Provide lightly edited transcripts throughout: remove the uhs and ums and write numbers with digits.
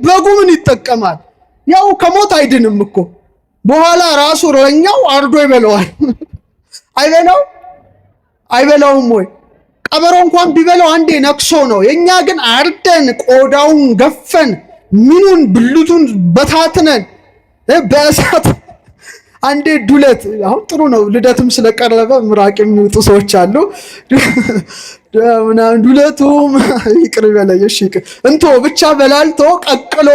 በጉ ምን ይጠቀማል? ያው ከሞት አይድንም እኮ በኋላ ራሱ እረኛው አርዶ ይበላዋል። አይበላውም ወይ? ቀበሮ እንኳን ቢበላው አንዴ ነክሶ ነው። የኛ ግን አርደን ቆዳውን ገፈን ምኑን ብልቱን በታትነን በእሳት አንዴ ዱለት። አሁን ጥሩ ነው ልደትም ስለቀረበ ምራቅ የሚወጡ ሰዎች አሉ። ምናምን ዱለቱ ይቅር በለየሽ እንቶ ብቻ በላልቶ ቀቅሎ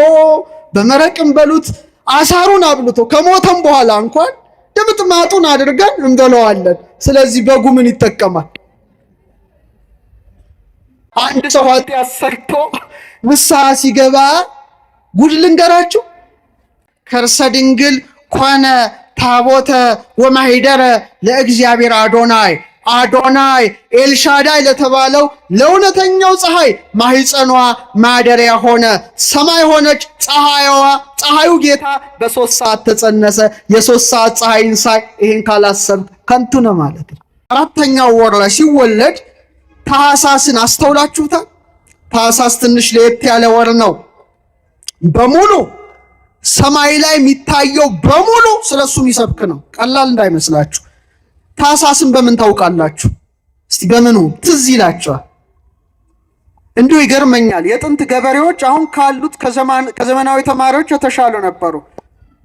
በመረቅም በሉት አሳሩን አብልቶ ከሞተም በኋላ እንኳን ድምጥማጡን አድርገን እንበለዋለን። ስለዚህ በጉ ምን ይጠቀማል? አንድ ሰው ኃጢአት ሰርቶ ንስሐ ሲገባ ጉድ ልንገራችሁ፣ ከርሰ ድንግል ኮነ ታቦተ ወማሂደረ ለእግዚአብሔር አዶናይ ኤልሻዳይ ለተባለው ለእውነተኛው ፀሐይ ማህፀኗ ማደሪያ ሆነ፣ ሰማይ ሆነች ፀሐዩ ጌታ በ3 ሰዓት ተጸነሰ። የ3 ሰዓት ፀሐይን ሳይ ይሄን ካላሰብ ከንቱ ነው ማለት ነው። 4ኛው ወር ላይ ሲወለድ ታኅሳስን አስተውላችሁታል? ታኅሳስ ትንሽ ለየት ያለ ወር ነው። በሙሉ ሰማይ ላይ የሚታየው በሙሉ ስለሱ የሚሰብክ ነው። ቀላል እንዳይመስላችሁ። ታኅሳስን በምን ታውቃላችሁ? እስቲ በምኑ ትዝ ይላችኋል? እንዲሁ ይገርመኛል። የጥንት ገበሬዎች አሁን ካሉት ከዘመናዊ ተማሪዎች የተሻሉ ነበሩ።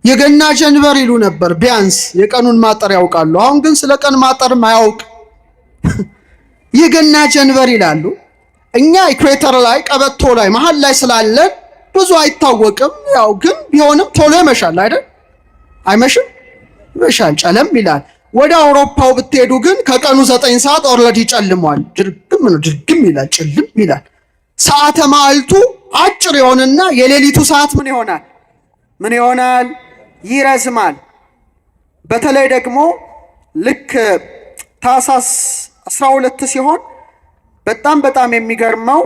የገና ጀንበር ይሉ ነበር። ቢያንስ የቀኑን ማጠር ያውቃሉ። አሁን ግን ስለ ቀን ማጠርም አያውቅ። የገና ጀንበር ይላሉ። እኛ ኢኩዌተር ላይ ቀበቶ ላይ መሀል ላይ ስላለን ብዙ አይታወቅም። ያው ግን ቢሆንም ቶሎ ይመሻል አይደል? አይመሽም? ይመሻል፣ ጨለም ይላል። ወደ አውሮፓው ብትሄዱ ግን ከቀኑ 9 ሰዓት ኦልሬዲ ጨልሟል። ድርግም ይላል፣ ጭልም ይላል። ሰዓተ ማልቱ አጭር ይሆንና የሌሊቱ ሰዓት ምን ይሆናል? ይረዝማል። በተለይ ደግሞ ልክ ታኅሳስ 12 ሲሆን በጣም የሚገርመው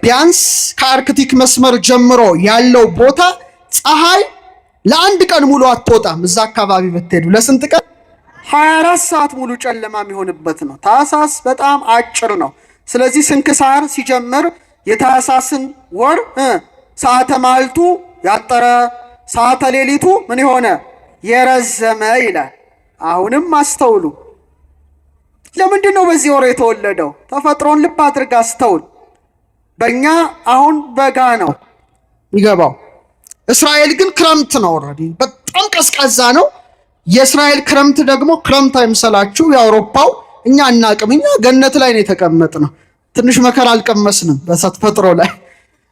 ቢያንስ ከአርክቲክ መስመር ጀምሮ ያለው ቦታ ፀሐይ ለአንድ ቀን ሙሉ አትወጣም። እዛ አካባቢ ብትሄዱ ለስንት ቀን? 24 ሰዓት ሙሉ ጨለማ የሚሆንበት ነው። ታኅሳስ በጣም አጭር ነው። ስለዚህ ስንክሳር ሲጀምር የታኅሳስን ወር ሰዓተ ማልቱ ያጠረ ሰዓተ ሌሊቱ ምን የሆነ የረዘመ ይላል። አሁንም አስተውሉ። ለምንድን ነው በዚህ ወር የተወለደው? ተፈጥሮን ልብ አድርግ አስተውል። በእኛ አሁን በጋ ነው ይገባው። እስራኤል ግን ክረምት ነው። ኦልሬዲ በጣም ቀዝቃዛ ነው። የእስራኤል ክረምት ደግሞ ክረምት አይምሰላችሁ። የአውሮፓው እኛ አናቅም። እኛ ገነት ላይ ነው የተቀመጥነው። ትንሽ መከራ አልቀመስንም በተፈጥሮ ላይ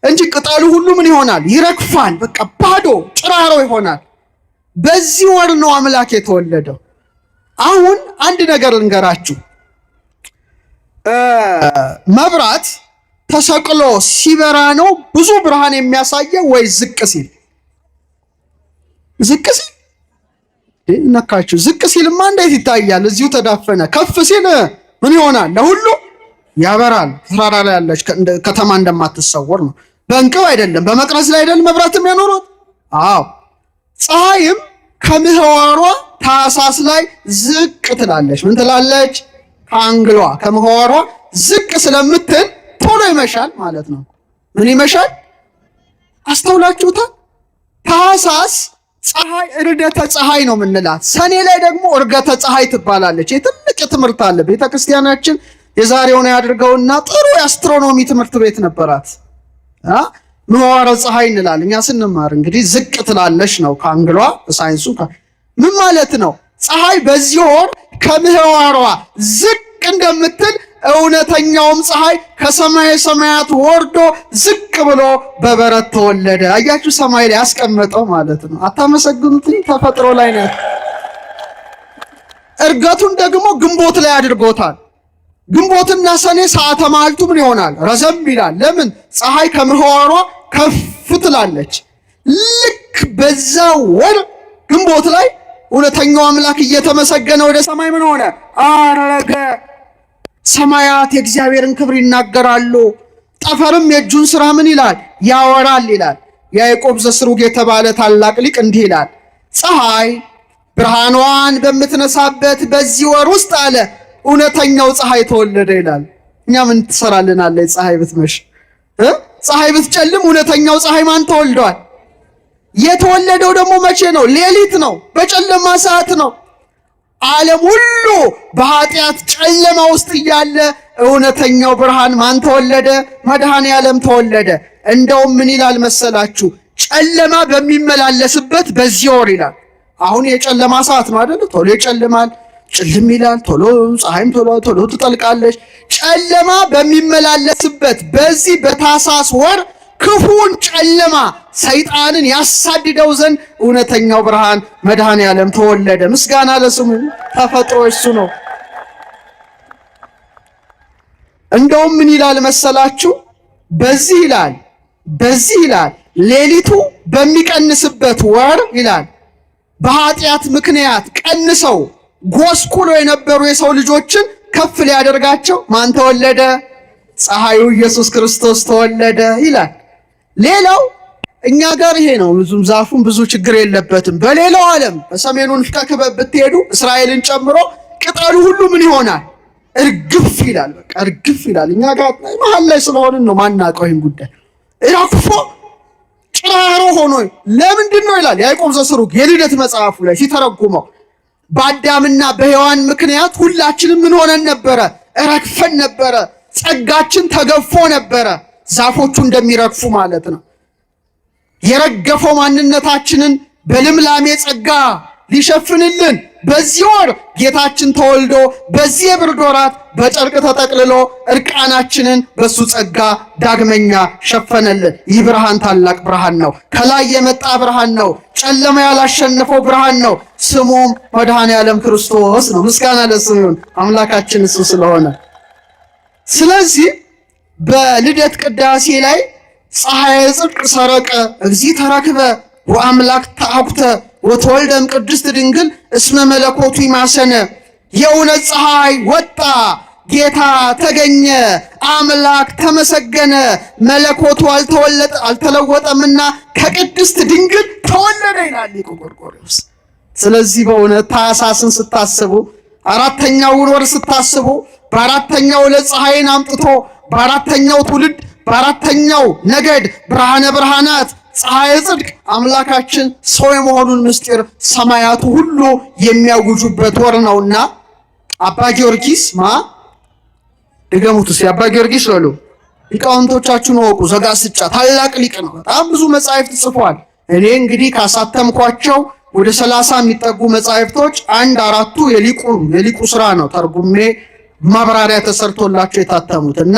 እንጂ ቅጠሉ ሁሉ ምን ይሆናል? ይረግፋል። በቃ ባዶ ጭራሮ ይሆናል። በዚህ ወር ነው አምላክ የተወለደው። አሁን አንድ ነገር ልንገራችሁ። መብራት ተሰቅሎ ሲበራ ነው ብዙ ብርሃን የሚያሳየው ወይ ዝቅ ሲል? ነካችሁ። ዝቅ ሲልማ እንዴት ይታያል? እዚሁ ተዳፈነ። ከፍ ሲል ምን ይሆናል? ለሁሉ ያበራል። ተራራ ላይ ያለች ከተማ እንደማትሰወር ነው። በእንቅብ አይደለም፣ በመቅረዝ ላይ አይደለም መብራትም ያኖሩት። አዎ፣ ፀሐይም ከምህዋሯ ታኅሳስ ላይ ዝቅ ትላለች። ምን ትላለች? ከአንግሏ ከምህዋሯ ዝቅ ስለምትል ቶሎ ይመሻል ማለት ነው። ምን ይመሻል? አስተውላችሁታል? ታኅሳስ ፀሐይ እርደተ ፀሐይ ነው የምንላት። ሰኔ ላይ ደግሞ እርገተ ፀሐይ ትባላለች። የትልቅ ትምህርት አለ። ቤተክርስቲያናችን የዛሬውን ያድርገውና ጥሩ የአስትሮኖሚ ትምህርት ቤት ነበራት። ምህዋረ ፀሐይ እንላለን እኛ ስንማር። እንግዲህ ዝቅ ትላለች ነው ከአንግሏ። ሳይንሱ ምን ማለት ነው? ፀሐይ በዚህ ወር ከምህዋሯ ዝቅ እንደምትል እውነተኛውም ፀሐይ ከሰማይ ሰማያት ወርዶ ዝቅ ብሎ በበረት ተወለደ። አያችሁ፣ ሰማይ ላይ ያስቀመጠው ማለት ነው። አታመሰግኑትኝ? ተፈጥሮ ላይ ነው። እርገቱን ደግሞ ግንቦት ላይ አድርጎታል። ግንቦትና ሰኔ ሰዓተ ማልቱ ምን ይሆናል? ረዘም ይላል። ለምን? ፀሐይ ከምህዋሯ ከፍ ትላለች። ልክ በዛ ወር ግንቦት ላይ እውነተኛው አምላክ እየተመሰገነ ወደ ሰማይ ምን ሆነ? አረገ። ሰማያት የእግዚአብሔርን ክብር ይናገራሉ፣ ጠፈርም የእጁን ሥራ ምን ይላል? ያወራል ይላል። ያዕቆብ ዘስሩግ የተባለ ታላቅ ሊቅ እንዲህ ይላል፣ ፀሐይ ብርሃኗን በምትነሳበት በዚህ ወር ውስጥ አለ እውነተኛው ፀሐይ ተወለደ ይላል። እኛ ምን ትሰራልናለች ፀሐይ ብትመሽ? ፀሐይ ብትጨልም እውነተኛው ፀሐይ ማን ተወልዷል? የተወለደው ደግሞ መቼ ነው? ሌሊት ነው፣ በጨለማ ሰዓት ነው። ዓለም ሁሉ በኃጢአት ጨለማ ውስጥ እያለ እውነተኛው ብርሃን ማን ተወለደ? መድኃኔ ዓለም ተወለደ። እንደውም ምን ይላል መሰላችሁ? ጨለማ በሚመላለስበት በዚህ ወር ይላል። አሁን የጨለማ ሰዓት ነው አይደል? ቶሎ ይጨልማል፣ ጭልም ይላል፣ ቶሎ ፀሐይም ቶሎ ትጠልቃለች። ጨለማ በሚመላለስበት በዚህ በታኅሳስ ወር ክፉን ጨለማ ሰይጣንን ያሳድደው ዘንድ እውነተኛው ብርሃን መድኃኔ ዓለም ተወለደ። ምስጋና ለስሙ። ተፈጥሮ እሱ ነው። እንደውም ምን ይላል መሰላችሁ? በዚህ ይላል ሌሊቱ በሚቀንስበት ወር ይላል በኃጢአት ምክንያት ቀንሰው ጎስቁሎ የነበሩ የሰው ልጆችን ከፍ ሊያደርጋቸው ማን ተወለደ? ፀሐዩ ኢየሱስ ክርስቶስ ተወለደ ይላል። ሌላው እኛ ጋር ይሄ ነው። ብዙም ዛፉን ብዙ ችግር የለበትም። በሌላው ዓለም በሰሜኑ ንፍቀ ክበብ ብትሄዱ እስራኤልን ጨምሮ ቅጠሉ ሁሉ ምን ይሆናል? እርግፍ ይላል። በቃ እርግፍ ይላል። እኛ ጋር መሀል ላይ ስለሆንን ነው ማናውቀው ይሄን ጉዳይ። እራግፎ ጭራሮ ሆኖ ለምንድን ነው ይላል ያዕቆብ ዘስሩግ የልደት መጽሐፉ ላይ ሲተረጉመው፣ በአዳምና በሔዋን ምክንያት ሁላችንም ምን ሆነን ነበረ? ረግፈን ነበረ። ጸጋችን ተገፎ ነበረ። ዛፎቹ እንደሚረግፉ ማለት ነው። የረገፈው ማንነታችንን በልምላሜ ጸጋ ሊሸፍንልን በዚህ ወር ጌታችን ተወልዶ በዚህ የብርድ ወራት በጨርቅ ተጠቅልሎ እርቃናችንን በሱ ጸጋ ዳግመኛ ሸፈነልን። ይህ ብርሃን ታላቅ ብርሃን ነው። ከላይ የመጣ ብርሃን ነው። ጨለማ ያላሸነፈው ብርሃን ነው። ስሙም መድኃኔ ዓለም ክርስቶስ ነው። ምስጋና ለስሙ ይሁን፣ አምላካችን እሱ ስለሆነ። ስለዚህ በልደት ቅዳሴ ላይ ፀሐየ ጽድቅ ሰረቀ እግዚእ ተረክበ ወአምላክ ተአኩተ ወተወልደም ቅድስት ድንግል እስመ መለኮቱ ይማሰነ። የእውነት ፀሐይ ወጣ፣ ጌታ ተገኘ፣ አምላክ ተመሰገነ፣ መለኮቱ አልተለወጠምና ከቅድስት ድንግል ተወለደ ይላል ሊቁ ጎርጎርዮስ። ስለዚህ በእውነት ታኅሳስን ስታስቡ፣ አራተኛውን ወር ስታስቡ፣ በአራተኛው ዕለት ፀሐይን አምጥቶ በአራተኛው ትውልድ በአራተኛው ነገድ ብርሃነ ብርሃናት ፀሐየ ጽድቅ አምላካችን ሰው የመሆኑን ምስጢር ሰማያቱ ሁሉ የሚያውጁበት ወር ነውና አባ ጊዮርጊስ ድገሙት እስኪ። አባ ጊዮርጊስ በሉ። ሊቃውንቶቻችሁን ወቁ። ዘጋስጫ ታላቅ ሊቅ ነው። በጣም ብዙ መጻሕፍት ጽፏል። እኔ እንግዲህ ካሳተምኳቸው ወደ 30 የሚጠጉ መጻሕፍቶች 1/4ቱ የሊቁ ስራ ነው። ተርጉሜ ማብራሪያ ተሰርቶላቸው የታተሙት እና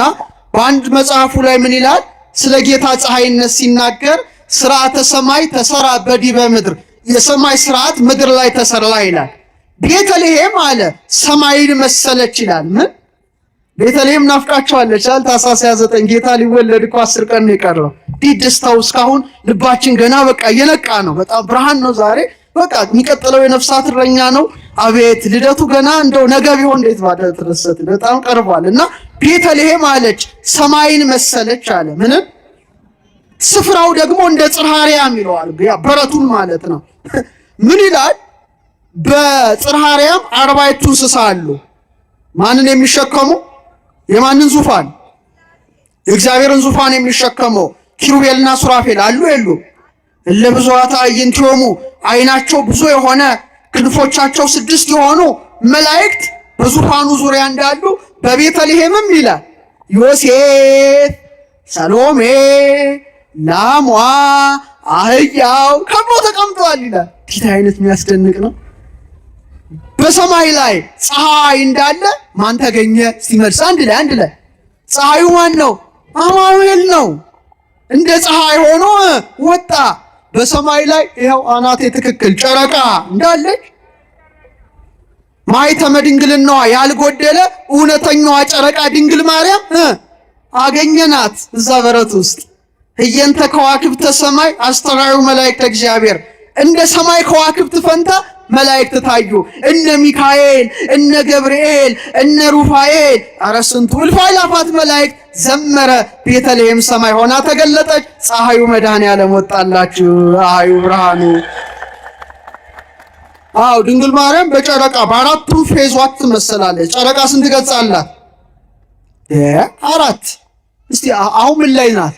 በአንድ መጽሐፉ ላይ ምን ይላል? ስለ ጌታ ፀሐይነት ሲናገር ስርዓተ ሰማይ ተሰራ በዲበ ምድር፣ የሰማይ ስርዓት ምድር ላይ ተሰራ ይላል። ቤተልሔም አለ ሰማይን መሰለች ይላል። ምን ቤተልሔም ናፍቃቸዋለች አይደል? ታኅሳስ 29 ጌታ ሊወለድ እኮ 10 ቀን ነው የቀረው። ደስታው እስካሁን ልባችን ገና በቃ እየነቃ ነው። በጣም ብርሃን ነው ዛሬ። በቃ የሚቀጥለው የነፍሳት እረኛ ነው። አቤት ልደቱ ገና እንደው ነገ ቢሆን እንዴት ባደረሰት በጣም ቀርቧል። እና ቤተልሔም አለች ሰማይን መሰለች አለ። ምንም ስፍራው ደግሞ እንደ ጽርሐ አርያም ይለዋል። በረቱን ማለት ነው። ምን ይላል? በጽርሐ አርያም 40 እንስሳ አሉ። ማንን የሚሸከሙ? የማንን ዙፋን? የእግዚአብሔርን ዙፋን የሚሸከሙ ኪሩቤልና ሱራፌል አሉ የሉ? እለ ብዙኃት አዕይንቲሆሙ ዓይናቸው ብዙ የሆነ ክንፎቻቸው 6 የሆኑ መላእክት በዙፋኑ ዙሪያ እንዳሉ በቤተልሔምም ይላል ዮሴፍ፣ ሰሎሜ፣ ላሟ፣ አህያው ከበው ተቀምጠዋል ይላል። ጌታ አይነት የሚያስደንቅ ነው። በሰማይ ላይ ፀሐይ እንዳለ ማን ተገኘ? ሲመልስ አንድ ላይ ፀሐዩ ማን ነው? አማኑኤል ነው። እንደ ፀሐይ ሆኖ ወጣ በሰማይ ላይ። ይኸው አናቴ ትክክል ጨረቃ እንዳለች ማኅተመ ድንግልናዋ ያልጎደለ እውነተኛዋ ጨረቃ ድንግል ማርያም አገኘናት እዛ በረት ውስጥ። ህየንተ ከዋክብተ ሰማይ አስተርአዩ መላእክተ እግዚአብሔር፣ እንደ ሰማይ ከዋክብት ፈንታ መላእክት ታዩ። እነ ሚካኤል፣ እነ ገብርኤል፣ እነ ሩፋኤል፣ ኧረ ስንቱ እልፍ አእላፋት መላእክት ዘመረ። ቤተልሔም ሰማይ ሆና ተገለጠች። ፀሐዩ መድኃኔዓለም ወጣላችሁ። ፀሐዩ ብርሃኑ። አዎ ድንግል ማርያም በጨረቃ በአራቱም ፌዟት ትመሰላለች። ጨረቃ ስንት ገጽ አላት? 4። እስቲ አሁን ምን ላይ ናት?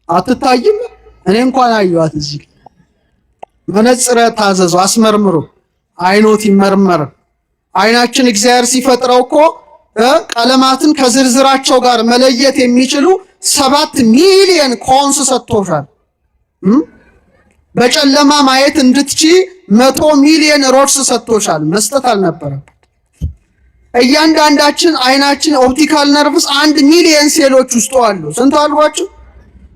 አትታይም? እኔ እንኳን አየኋት እዚህ። መነጽረ ታዘዙ፣ አስመርምሩ፣ አይኖት ይመርመር። አይናችን እግዚአብሔር ሲፈጥረው እኮ ቀለማትን ከዝርዝራቸው ጋር መለየት የሚችሉ 7 ሚሊዮን ኮንስ ሰጥቶሻል። በጨለማ ማየት እንድትቺ 100 ሚሊዮን ሮድስ ሰጥቶሻል። መስጠት አልነበረም። እያንዳንዳችን አይናችን ኦፕቲካል ነርቭስ 1 ሚሊዮን ሴሎች ውስጥ አሉ። ስንት አሏችሁ?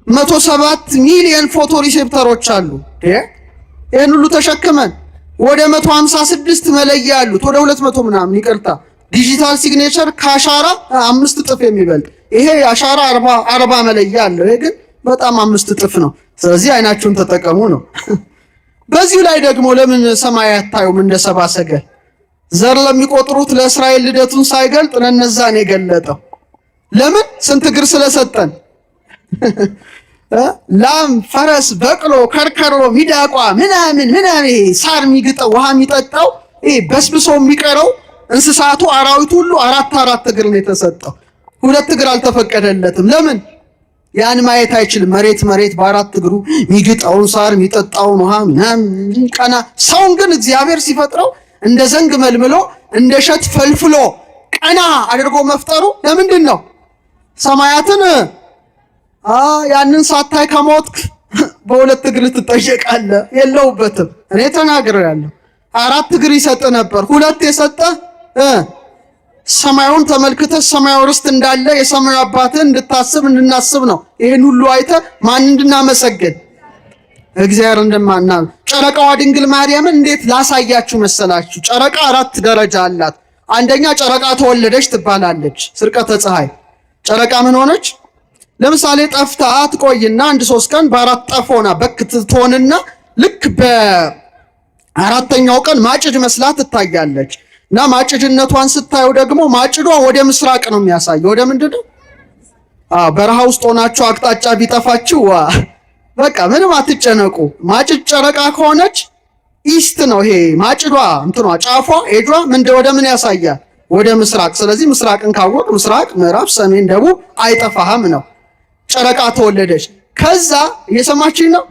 107 ሚሊዮን ፎቶ ሪሴፕተሮች አሉ። ይሄን ሁሉ ተሸክመን ወደ 156 መለያ አሉት። ወደ 200 ምናምን ይቅርታ፣ ዲጂታል ሲግኔቸር ከአሻራ 5 እጥፍ የሚበልጥ ይሄ አሻራ 40 መለያ አለው። ይሄ ግን በጣም 5 እጥፍ ነው። ስለዚህ አይናችሁን ተጠቀሙ ነው። በዚሁ ላይ ደግሞ ለምን ሰማይ አታዩም እንደ ሰብአ ሰገል? ዘር ለሚቆጥሩት ለእስራኤል ልደቱን ሳይገልጥ ለነዛ ነው የገለጠው። ለምን? ስንት እግር ስለሰጠን። ላም፣ ፈረስ፣ በቅሎ፣ ከርከሮ፣ ሚዳቋ ምናምን ሳር የሚግጠው ውሃ የሚጠጣው በስብሶ የሚቀረው እንስሳቱ አራዊቱ ሁሉ 4 እግር ነው የተሰጠው። 2 እግር አልተፈቀደለትም። ለምን? ያን ማየት አይችልም። መሬት በ4 እግሩ የሚግጠውን ሳር የሚጠጣውን ውሃ ምናምን ቀና። ሰውን ግን እግዚአብሔር ሲፈጥረው እንደ ዘንግ መልምሎ እንደ እሸት ፈልፍሎ ቀና አድርጎ መፍጠሩ ለምንድን ነው? ሰማያትን ያንን ሳታይ ከሞትክ በ2 እግር ትጠየቃለህ። የለውበትም። እኔ ተናግሬያለሁ። 4 እግር ይሰጥ ነበር። 2 የሰጠ ሰማዩን ተመልክተህ ሰማዩ ርስት እንዳለ የሰማዩ አባትህ እንድታስብ እንድናስብ ነው። ይሄን ሁሉ አይተህ ማን እንድናመሰግን እግዚአብሔር እንደማና። ጨረቃዋ ድንግል ማርያምን እንዴት ላሳያችሁ መሰላችሁ? ጨረቃ 4 ደረጃ አላት። አንደኛ ጨረቃ ተወለደች ትባላለች። ስርቀተ ፀሐይ ጨረቃ ምን ሆነች? ለምሳሌ ጠፍታ ትቆይና 1-3 ቀን በ4 ጠፎና በክት ትሆንና ልክ በ4ኛው ቀን ማጭድ መስላ ትታያለች። እና ማጭድነቷን ስታዩ ደግሞ ማጭዷ ወደ ምስራቅ ነው የሚያሳየው። ወደ ምንድነው? በረሃ ውስጥ ሆናችሁ አቅጣጫ ቢጠፋችሁ በቃ ምንም አትጨነቁ። ማጭድ ጨረቃ ከሆነች ኢስት ነው። ይሄ ማጭዷ እንትኗ ጫፏ ኤጇ ወደ ምን ያሳያል? ወደ ምስራቅ። ስለዚህ ምስራቅን ካወቅ ምስራቅ፣ ምዕራብ፣ ሰሜን፣ ደቡብ አይጠፋህም ነው። ጨረቃ ተወለደች። ከዛ እየሰማችኝ ነው።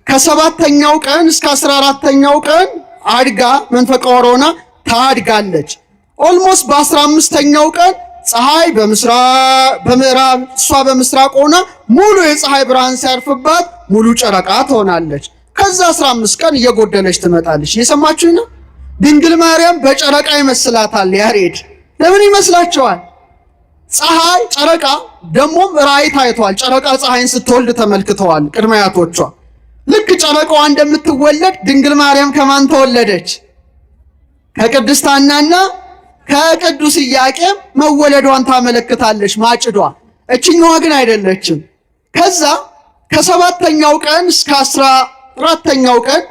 ከ7ኛው ቀን እስከ 14ኛው ቀን አድጋ መንፈቀ ሆና ታድጋለች። ኦልሞስት በ15ኛው ቀን ፀሐይ በምዕራብ እሷ በምስራቅ ሆና ሙሉ የፀሐይ ብርሃን ሲያርፍባት ሙሉ ጨረቃ ትሆናለች። ከዛ 15 ቀን እየጎደለች ትመጣለች። እየሰማችኝ ነው። ድንግል ማርያም በጨረቃ ይመስላታል ያሬድ። ለምን ይመስላችኋል? ፀሐይ ጨረቃ ደግሞም ራእይ ታይቷል። ጨረቃ ፀሐይን ስትወልድ ተመልክተዋል ቅድመ አያቶቿ። ልክ ጨረቃዋ እንደምትወለድ ድንግል ማርያም ከማን ተወለደች? ከቅድስት ሐናና ከቅዱስ ኢያቄም መወለዷን ታመለክታለች ማጭዷ። እችኛዋ ግን አይደለችም። ከዛ ከ7ኛው ቀን እስከ 14ኛው ቀን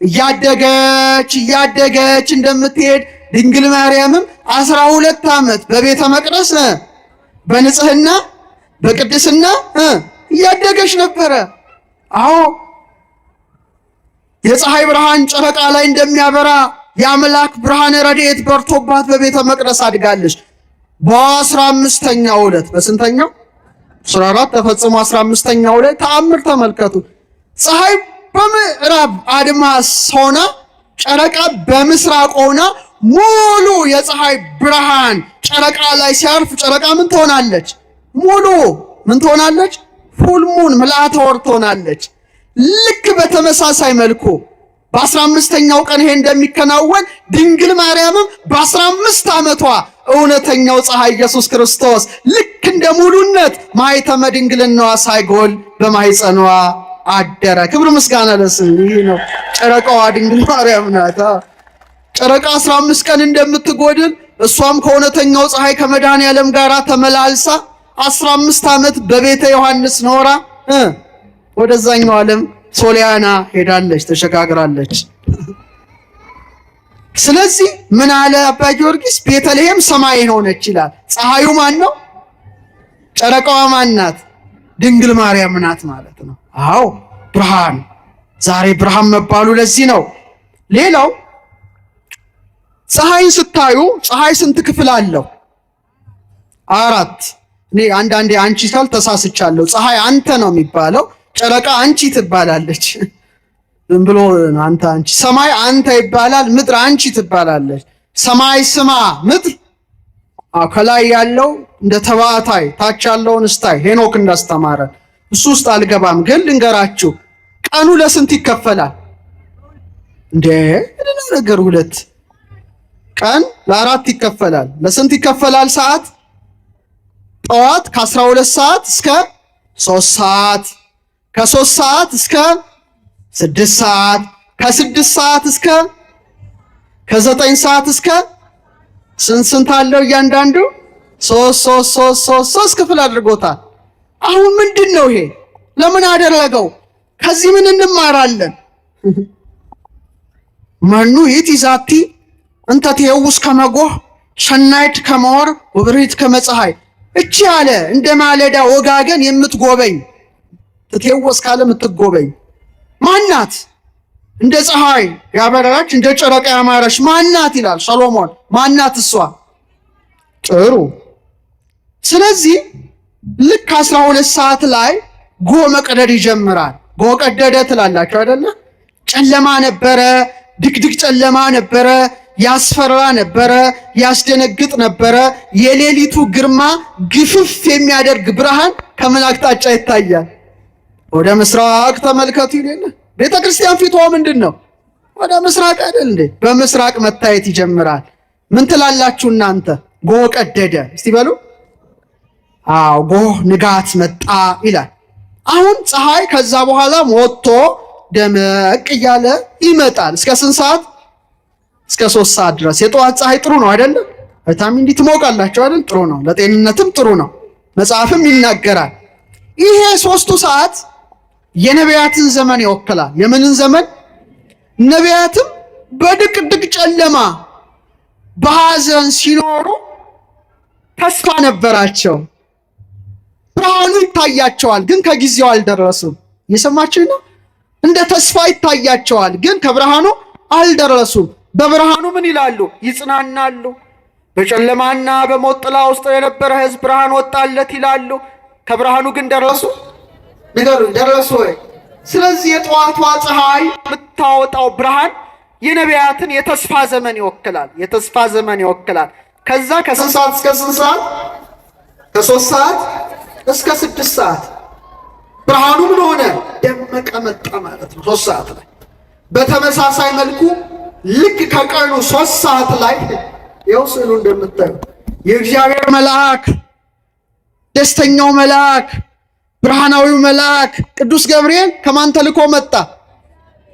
እያደገች እንደምትሄድ ድንግል ማርያምም 12 ዓመት በቤተ መቅደስ በንጽህና በቅድስና እያደገች ነበረ። አዎ የፀሐይ ብርሃን ጨረቃ ላይ እንደሚያበራ የአምላክ ብርሃን ረድኤት በርቶባት በቤተ መቅደስ አድጋለች። በ15ኛው ዕለት በስንተኛው 14 ተፈጽሞ 15ኛው ዕለት ተአምር ተመልከቱ። ፀሐይ በምዕራብ አድማስ ሆና ጨረቃ በምስራቅ ሆና ሙሉ የፀሐይ ብርሃን ጨረቃ ላይ ሲያርፍ ጨረቃ ምን ትሆናለች? ሙሉ ምን ትሆናለች? ፉልሙን ምልአተ ወር ትሆናለች። ልክ በተመሳሳይ መልኩ በ15ኛው ቀን ይሄ እንደሚከናወን ድንግል ማርያምም በ15 ዓመቷ እውነተኛው ፀሐይ ኢየሱስ ክርስቶስ ልክ እንደ ሙሉነት ማኅተመ ድንግልናዋ ሳይጎል በማኅፀኗ አደረ። ክብር ምስጋና ለስሙ። ይህ ነው ጨረቃዋ ድንግል ማርያም ናት። ጨረቃ 15 ቀን እንደምትጎድል እሷም ከእውነተኛው ፀሐይ ከመድኃኔዓለም ጋር ተመላልሳ 15 ዓመት በቤተ ዮሐንስ ኖራ ወደዛኛው ዓለም ሶሊያና ሄዳለች፣ ተሸጋግራለች። ስለዚህ ምን አለ አባ ጊዮርጊስ? ቤተልሔም ሰማይ ሆነች ይላል። ፀሐዩ ማን ነው? ጨረቃዋ ማን ናት? ድንግል ማርያም ናት ማለት ነው። አዎ ብርሃን፣ ዛሬ ብርሃን መባሉ ለዚህ ነው። ሌላው ፀሐይን ስታዩ ፀሐይ ስንት ክፍል አለው? 4። እኔ አንዳንዴ አንቺ ሳል ተሳስቻለሁ። ፀሐይ አንተ ነው የሚባለው፣ ጨረቃ አንቺ ትባላለች። ዝም ብሎ አንተ አንቺ። ሰማይ አንተ ይባላል፣ ምድር አንቺ ትባላለች። ሰማይ ስማ፣ ምድር ከላይ ያለው እንደ ተባታይ ታች ያለውን እስታይ ሄኖክ እንዳስተማረን እሱ ውስጥ አልገባም፣ ግን ልንገራችሁ ቀኑ ለስንት ይከፈላል እንዴ? ነገር ሁለት ቀን ለ4 ይከፈላል። ለስንት ይከፈላል? ሰዓት ጠዋት ከ12 ሰዓት እስከ 3 ሰዓት፣ ከ3 ሰዓት እስከ 6 ሰዓት፣ ከ6 ሰዓት እስከ ከ9 ሰዓት እስከ ስንት አለው እያንዳንዱ? 3 ክፍል አድርጎታል። አሁን ምንድን ነው ይሄ? ለምን አደረገው? ከዚህ ምን እንማራለን? መኑ ይእቲ ዛቲ እንተ ትሄውስ ከመጎህ ሰናይት ከመወር ወብርሂት ከመፀሐይ። እቺ አለ እንደ ማለዳ ወጋገን የምትጎበኝ ትሄወስ ካለ የምትጎበኝ ማናት? እንደ ፀሐይ ያበራች እንደ ጨረቃ ያማረች ማናት ይላል ሰሎሞን። ማናት እሷ? ጥሩ። ስለዚህ ልክ 12 ሰዓት ላይ ጎ መቅደድ ይጀምራል። ጎ ቀደደ ትላላችሁ አይደለ? ጨለማ ነበረ፣ ድቅድቅ ጨለማ ነበረ፣ ያስፈራ ነበረ፣ ያስደነግጥ ነበረ። የሌሊቱ ግርማ ግፍፍ የሚያደርግ ብርሃን ከምን አቅጣጫ ይታያል? ወደ ምስራቅ ተመልከቱ ይላል። ቤተ ክርስቲያን ፊቷ ምንድን ነው? ወደ ምስራቅ አይደል እንዴ? በምስራቅ መታየት ይጀምራል። ምን ትላላችሁ እናንተ? ጎ ቀደደ እስቲ በሉ። አዎ ጎህ ንጋት መጣ ይላል። አሁን ፀሐይ ከዛ በኋላ ወጥቶ ደመቅ እያለ ይመጣል። እስከ ስንት ሰዓት? እስከ 3 ሰዓት ድረስ። የጠዋት ፀሐይ ጥሩ ነው አይደለም? ቫይታሚን ዲ ትሞቃላችሁ አይደል? ጥሩ ነው፣ ለጤንነትም ጥሩ ነው። መጽሐፍም ይናገራል። ይሄ 3ቱ ሰዓት የነቢያትን ዘመን ይወክላል። የምንን ዘመን? ነቢያትም በድቅድቅ ጨለማ በሐዘን ሲኖሩ ተስፋ ነበራቸው። ብርሃኑ ይታያቸዋል፣ ግን ከጊዜው አልደረሱም። እየሰማችሁ ነው? እንደ ተስፋ ይታያቸዋል፣ ግን ከብርሃኑ አልደረሱም። በብርሃኑ ምን ይላሉ? ይጽናናሉ። በጨለማና በሞት ጥላ ውስጥ የነበረ ሕዝብ ብርሃን ወጣለት ይላሉ። ከብርሃኑ ግን ደረሱ? ንገሩ፣ ደረሱ ወይ? ስለዚህ የጠዋቷ ፀሐይ የምታወጣው ብርሃን የነቢያትን የተስፋ ዘመን ይወክላል። የተስፋ ዘመን ይወክላል። ከዛ ከስንት ሰዓት እስከ ስንት ሰዓት? ከ3 ሰዓት እስከ 6 ሰዓት ብርሃኑ ምን ሆነ? ደመቀ መጣ ማለት ነው። 3 ሰዓት ላይ በተመሳሳይ መልኩ ልክ ከቀኑ 3 ሰዓት ላይ ይኸው ስዕሉ እንደምታዩ የእግዚአብሔር መልአክ፣ ደስተኛው መልአክ፣ ብርሃናዊው መልአክ ቅዱስ ገብርኤል ከማን ተልኮ መጣ?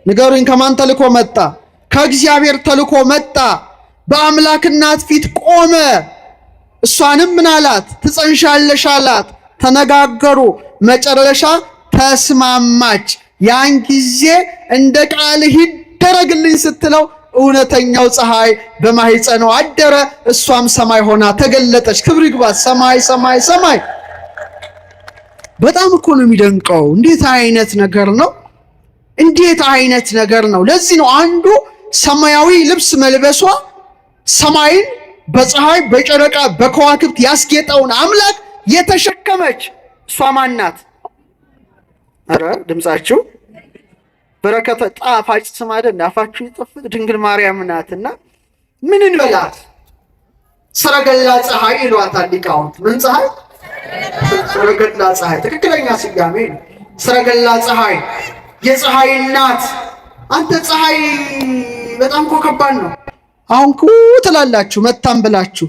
ንገሩኝ፣ ከማን ተልኮ መጣ? ከእግዚአብሔር ተልኮ መጣ። በአምላክ እናት ፊት ቆመ። እሷንም ምን አላት? ትጸንሻለሽ አላት። ተነጋገሩ፣ መጨረሻ ተስማማች። ያን ጊዜ እንደ ቃልህ ይደረግልኝ ስትለው እውነተኛው ፀሐይ በማህፀኗ አደረ። እሷም ሰማይ ሆና ተገለጠች። ክብር ይግባት። ሰማይ ሰማይ ሰማይ። በጣም እኮ ነው የሚደንቀው። እንዴት አይነት ነገር ነው! እንዴት አይነት ነገር ነው! ለዚህ ነው አንዱ ሰማያዊ ልብስ መልበሷ ሰማይን በፀሐይ በጨረቃ በከዋክብት ያስጌጠውን አምላክ የተሸከመች እሷ ማን ናት? ኧረ ድምጻችሁ በረከተ ጣፋጭ ስም አይደል? አፋችሁ ይጥፍጥ። ድንግል ማርያም ናትና ምን እንበላት? ሰረገላ ፀሐይ ይሏታል ሊቃውንት። ምን ፀሐይ? ሰረገላ ፀሐይ ትክክለኛ ስያሜ ነው። ሰረገላ ፀሐይ፣ የፀሐይ እናት። አንተ ፀሐይ በጣም እኮ ከባድ ነው። አሁን ትላላችሁ መታም ብላችሁ፣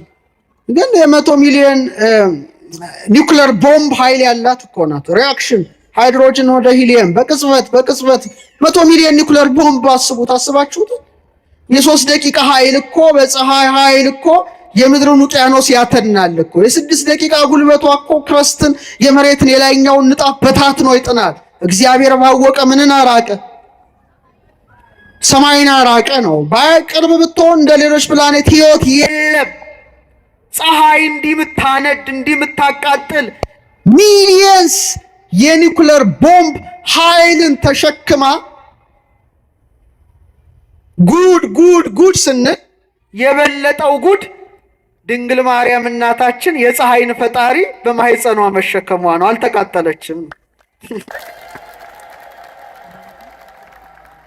ግን የ100 ሚሊዮን ኒውክሌር ቦምብ ኃይል ያላት እኮ ናት። ሪአክሽን ሃይድሮጅን ወደ ሂሊየም በቅጽበት 100 ሚሊዮን ኒውክሌር ቦምብ አስቡት። አስባችሁት? የ3 ደቂቃ ኃይል እኮ በፀሐይ ኃይል እኮ የምድርን ውቅያኖስ ያተናል እኮ። የ6 ደቂቃ ጉልበቷ እኮ ክርስትን የመሬትን የላይኛውን ንጣፍ በታትኖ ይጥናል። እግዚአብሔር ባወቀ ምንን አራቀ? ሰማይን አራቀ ነው። በቅርብ ብትሆን እንደ ሌሎች ፕላኔት ህይወት የለም። ፀሐይ እንዲህ የምታነድ እንዲህ የምታቃጥል ሚሊየንስ የኒውክሌር ቦምብ ኃይልን ተሸክማ ጉድ ስንል የበለጠው ጉድ ድንግል ማርያም እናታችን የፀሐይን ፈጣሪ በማህፀኗ መሸከሟ ነው። አልተቃጠለችም።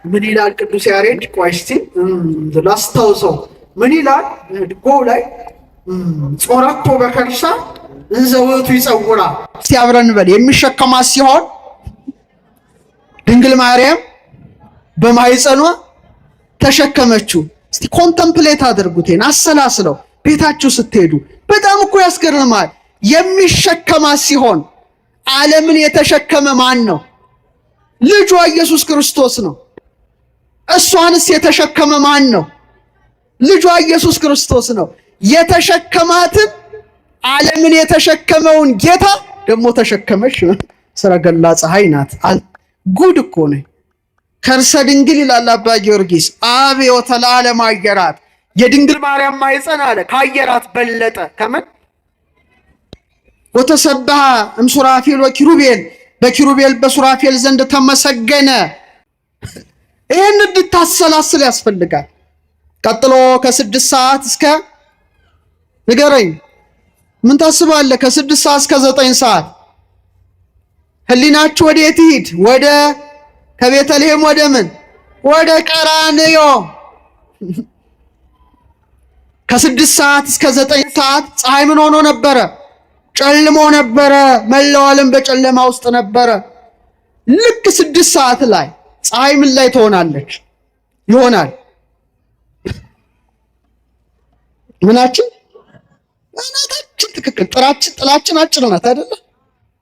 ምን ይላል ቅዱስ ያሬድ? ቆይ እስቲ ላስታውሰው። ምን ይላል ድጓው ላይ? ጾረኮ በከርሳ እንዘ ውእቱ ይጸውራ። እስቲ አብረን በል። የሚሸከማት ሲሆን ድንግል ማርያም በማህፀኗ ተሸከመችው። እስቲ ኮንተምፕሌት አድርጉቴን፣ አሰላስለው ቤታችሁ ስትሄዱ። በጣም እኮ ያስገርማል። የሚሸከማት ሲሆን ዓለምን የተሸከመ ማን ነው? ልጇ ኢየሱስ ክርስቶስ ነው። እሷንስ የተሸከመ ማን ነው? ልጇ ኢየሱስ ክርስቶስ ነው። የተሸከማትን ዓለምን የተሸከመውን ጌታ ደግሞ ተሸከመች። ሰረገላ ፀሐይ ናት። ጉድ እኮ ነው። ከርሰ ድንግል ይላል አባ ጊዮርጊስ። አብዮ ተለዓለም አየራት። የድንግል ማርያም ማኅፀን አለ ከአየራት በለጠ። ከምን ወተሰብሐ እምሱራፌል ወኪሩቤል፣ በኪሩቤል በሱራፌል ዘንድ ተመሰገነ። ይህን እንድታሰላስል ያስፈልጋል። ቀጥሎ ከ6 ሰዓት እስከ ንገረኝ፣ ምን ታስባለህ? ከ6 ሰዓት እስከ 9 ሰዓት ህሊናችሁ ወዴት ይሂድ? ወደ ከቤተልሔም ወደ ምን? ወደ ቀራንዮ። ከ6 ሰዓት እስከ 9 ሰዓት ፀሐይ ምን ሆኖ ነበረ? ጨልሞ ነበረ። መላው ዓለም በጨለማ ውስጥ ነበረ። ልክ 6 ሰዓት ላይ ፀሐይ ምን ላይ ትሆናለች? ይሆናል ምናችን? ባናታችን ትክክል። ጥላችን አጭር ናት አይደለ?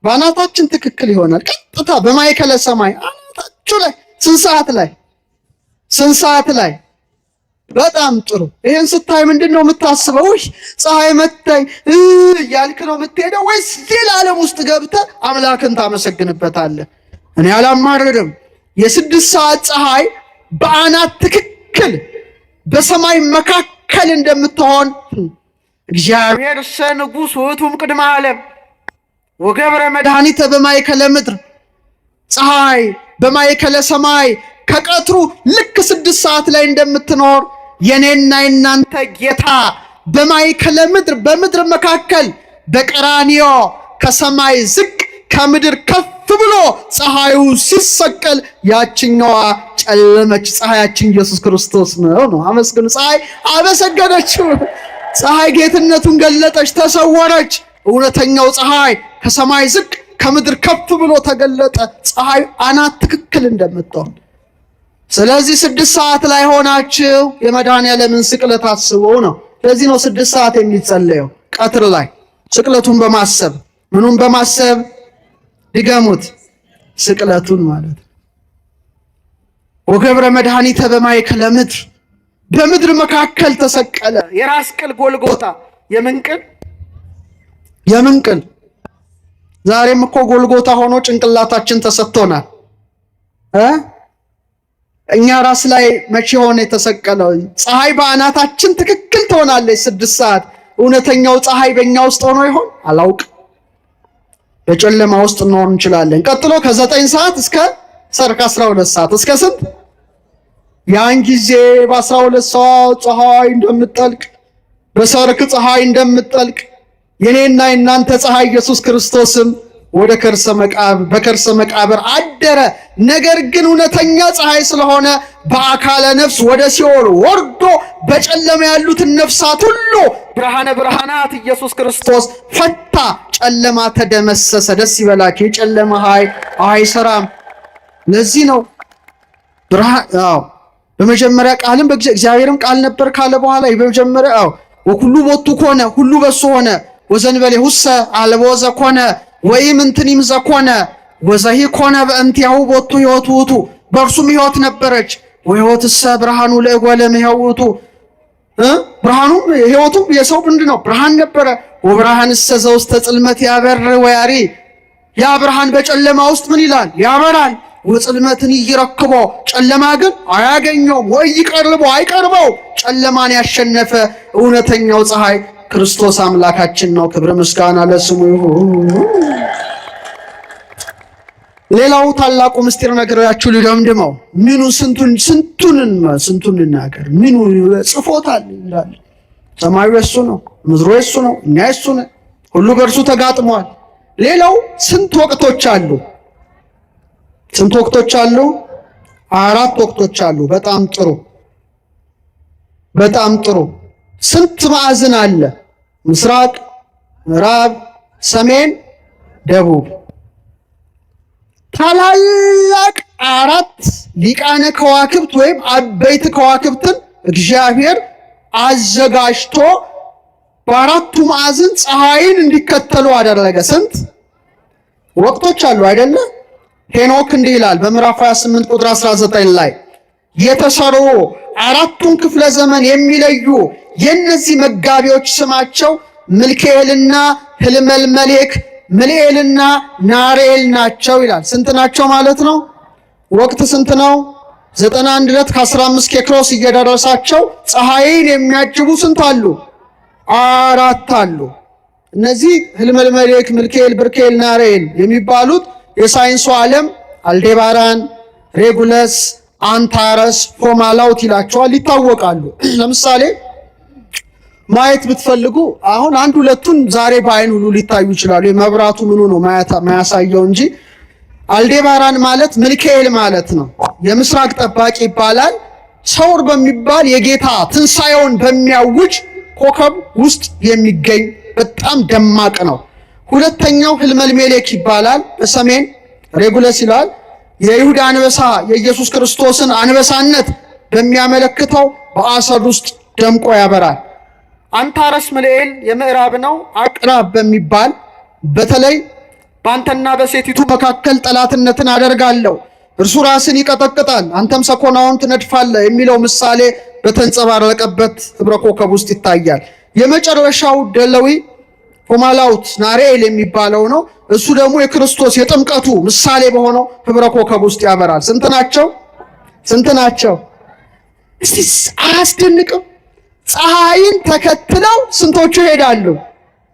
ባናታችን ትክክል ይሆናል። ቀጥታ በማይከለ ሰማይ አናታችሁ ላይ። ስንት ሰዓት ላይ? በጣም ጥሩ። ይሄን ስታይ ምንድነው የምታስበው? ፀሐይ መታይ ያልክ ነው የምትሄደው ወይስ ሌላ ዓለም ውስጥ ገብተህ አምላክን ታመሰግንበታለህ? እኔ አላማረድም። የ6 ሰዓት ፀሐይ በአናት ትክክል በሰማይ መካከል እንደምትሆን እግዚአብሔር ንጉሥ ውእቱም ቅድመ ዓለም ወገብረ መድኃኒተ በማእከለ ምድር። ፀሐይ በማእከለ ሰማይ ከቀትሩ ልክ 6 ሰዓት ላይ እንደምትኖር የኔና የናንተ ጌታ በማእከለ ምድር በምድር መካከል በቀራንዮ ከሰማይ ዝቅ ከምድር ከፍ ብሎ ፀሐዩ ሲሰቀል ያችኛዋ ጨለመች። ፀሐያችን ኢየሱስ ክርስቶስ ነው። አመስግኑ። ፀሐይ አመሰገነችው። ፀሐይ ጌትነቱን ገለጠች፣ ተሰወረች። እውነተኛው ፀሐይ ከሰማይ ዝቅ ከምድር ከፍ ብሎ ተገለጠ። ፀሐይ አናት ትክክል እንደምትሆን። ስለዚህ 6 ሰዓት ላይ ሆናችሁ የመድኃኔዓለምን ስቅለት አስቡ ነው። ለዚህ ነው 6 ሰዓት የሚጸለየው ቀትር ላይ ስቅለቱን በማሰብ ምኑን በማሰብ ድገሙት፣ ስቅለቱን ማለት ነው። ወገብረ መድኃኒተ በማእከለ ምድር፣ በምድር መካከል ተሰቀለ። የራስ ቅል ጎልጎታ። የምን ቅል? ዛሬም እኮ ጎልጎታ ሆኖ ጭንቅላታችን ተሰጥቶናል። እኛ ራስ ላይ መቼ ሆነ የተሰቀለው? ፀሐይ በአናታችን ትክክል ትሆናለች 6 ሰዓት። እውነተኛው ፀሐይ በእኛ ውስጥ ሆኖ ይሆን? አላውቅም። በጨለማ ውስጥ እንሆን እንችላለን። ቀጥሎ ከ9 ሰዓት እስከ ሰርክ 12 ሰዓት እስከ ስንት? ያን ጊዜ በ12 ሰዓት ፀሐይ እንደምትጠልቅ፣ በሰርክ ፀሐይ እንደምትጠልቅ የኔና የናንተ ፀሐይ ኢየሱስ ክርስቶስም ወደ በከርሰ መቃብር አደረ። ነገር ግን እውነተኛ ፀሐይ ስለሆነ በአካለ ነፍስ ወደ ሲኦል ወርዶ በጨለማ ያሉትን ነፍሳት ሁሉ ብርሃነ ብርሃናት ኢየሱስ ክርስቶስ ፈታ። ጨለማ ተደመሰሰ። ደስ ይበላችሁ። የጨለማ ኃይል አይሰራም። ለዚህ ነው በመጀመሪያ ቃልም እግዚአብሔርም ቃል ነበር ካለ በኋላ በመጀመሪያ ወኩሉ ቦቱ ኮነ፣ ሁሉ በሱ ሆነ። ወዘንበሌሁሰ አልቦ ዘኮነ ወይም እንትኒም ዘኮነ ወዘሂ ኮነ በእንቲአሁ ቦቱ ሕይወት ውእቱ። በእርሱም ሕይወት ነበረች። ወሕይወትሰ ብርሃኑ ለእጓለ እመሕያው። ብርሃኑም ሕይወቱም የሰው ምንድን ነው? ብርሃን ነበረ። ወብርሃንሰ ዘውስተ ጽልመት ያበር ወያሪ። ያ ብርሃን በጨለማ ውስጥ ምን ይላል? ያበራል። ወጽልመትን ይረክቦ፣ ጨለማ ግን አያገኘውም። ወይ ይቀርበው አይቀርበው። ጨለማን ያሸነፈ እውነተኛው ፀሐይ ክርስቶስ አምላካችን ነው። ክብር ምስጋና ለስሙ ይሁን። ሌላው ታላቁ ምስጢር ነገራችሁ ልደምድመው። ምኑ ስንቱን ልናገር? ምኑ ጽፎታል እንዳለ ሰማዩ እሱ ነው። ምድሩ የሱ ነው፣ እኛ የሱ ነን። ሁሉ በእርሱ ተጋጥሟል። ሌላው ስንት ወቅቶች አሉ? ስንት ወቅቶች አሉ? 4 ወቅቶች አሉ። በጣም ጥሩ፣ በጣም ጥሩ። ስንት ማዕዘን አለ? ምስራቅ፣ ምዕራብ፣ ሰሜን፣ ደቡብ። ታላላቅ 4 ሊቃነ ከዋክብት ወይም አበይት ከዋክብትን እግዚአብሔር አዘጋጅቶ በ4ቱ ማዕዘን ፀሐይን እንዲከተሉ አደረገ። ስንት ወቅቶች አሉ አይደለ? ሄኖክ እንዲህ ይላል በምዕራፍ 28 ቁጥር 19 ላይ የተሰሩ 4ቱን ክፍለ ዘመን የሚለዩ የነዚህ መጋቢዎች ስማቸው ምልክኤልና ህልመልመሌክ፣ ምልኤልና ናሬል ናቸው ይላል። ስንት ናቸው ማለት ነው? ወቅት ስንት ነው? 91 ዕለት ከ15 ኬክሮስ እየደረሳቸው ፀሐይን የሚያጅቡ ስንት አሉ? 4 አሉ። እነዚህ ህልመልመሌክ፣ ምልክኤል፣ ብርክኤል፣ ናሬል የሚባሉት የሳይንሱ ዓለም አልዴባራን፣ ሬጉለስ፣ አንታረስ፣ ፎማላውት ይላቸዋል፣ ይታወቃሉ። ለምሳሌ ማየት ብትፈልጉ አሁን 1-2ቱን ዛሬ በአይን ሁሉ ሊታዩ ይችላሉ። የመብራቱ ምኑ ነው ማያሳየው እንጂ አልዴባራን ማለት ምልክኤል ማለት ነው። የምስራቅ ጠባቂ ይባላል። ሰውር በሚባል የጌታ ትንሣኤውን በሚያውጅ ኮከብ ውስጥ የሚገኝ በጣም ደማቅ ነው። ሁለተኛው ህልመልሜሌክ ይባላል። በሰሜን ሬጉለስ ይላል። የይሁዳ አንበሳ የኢየሱስ ክርስቶስን አንበሳነት በሚያመለክተው በአሰድ ውስጥ ደምቆ ያበራል። አንታረስ ምልኤል የምዕራብ ነው። አቅራብ በሚባል በተለይ በአንተና በሴቲቱ መካከል ጠላትነትን አደርጋለሁ፣ እርሱ ራስን ይቀጠቅጣል፣ አንተም ሰኮናውን ትነድፋለህ የሚለው ምሳሌ በተንጸባረቀበት ህብረ ኮከብ ውስጥ ይታያል። የመጨረሻው ደለዊ ፎማላውት ናሬል የሚባለው ነው። እሱ ደግሞ የክርስቶስ የጥምቀቱ ምሳሌ በሆነው ህብረ ኮከብ ውስጥ ያበራል። ስንት ናቸው? ስንት ናቸው? እስቲ አያስደንቅም? ፀሐይን ተከትለው ስንቶቹ ይሄዳሉ?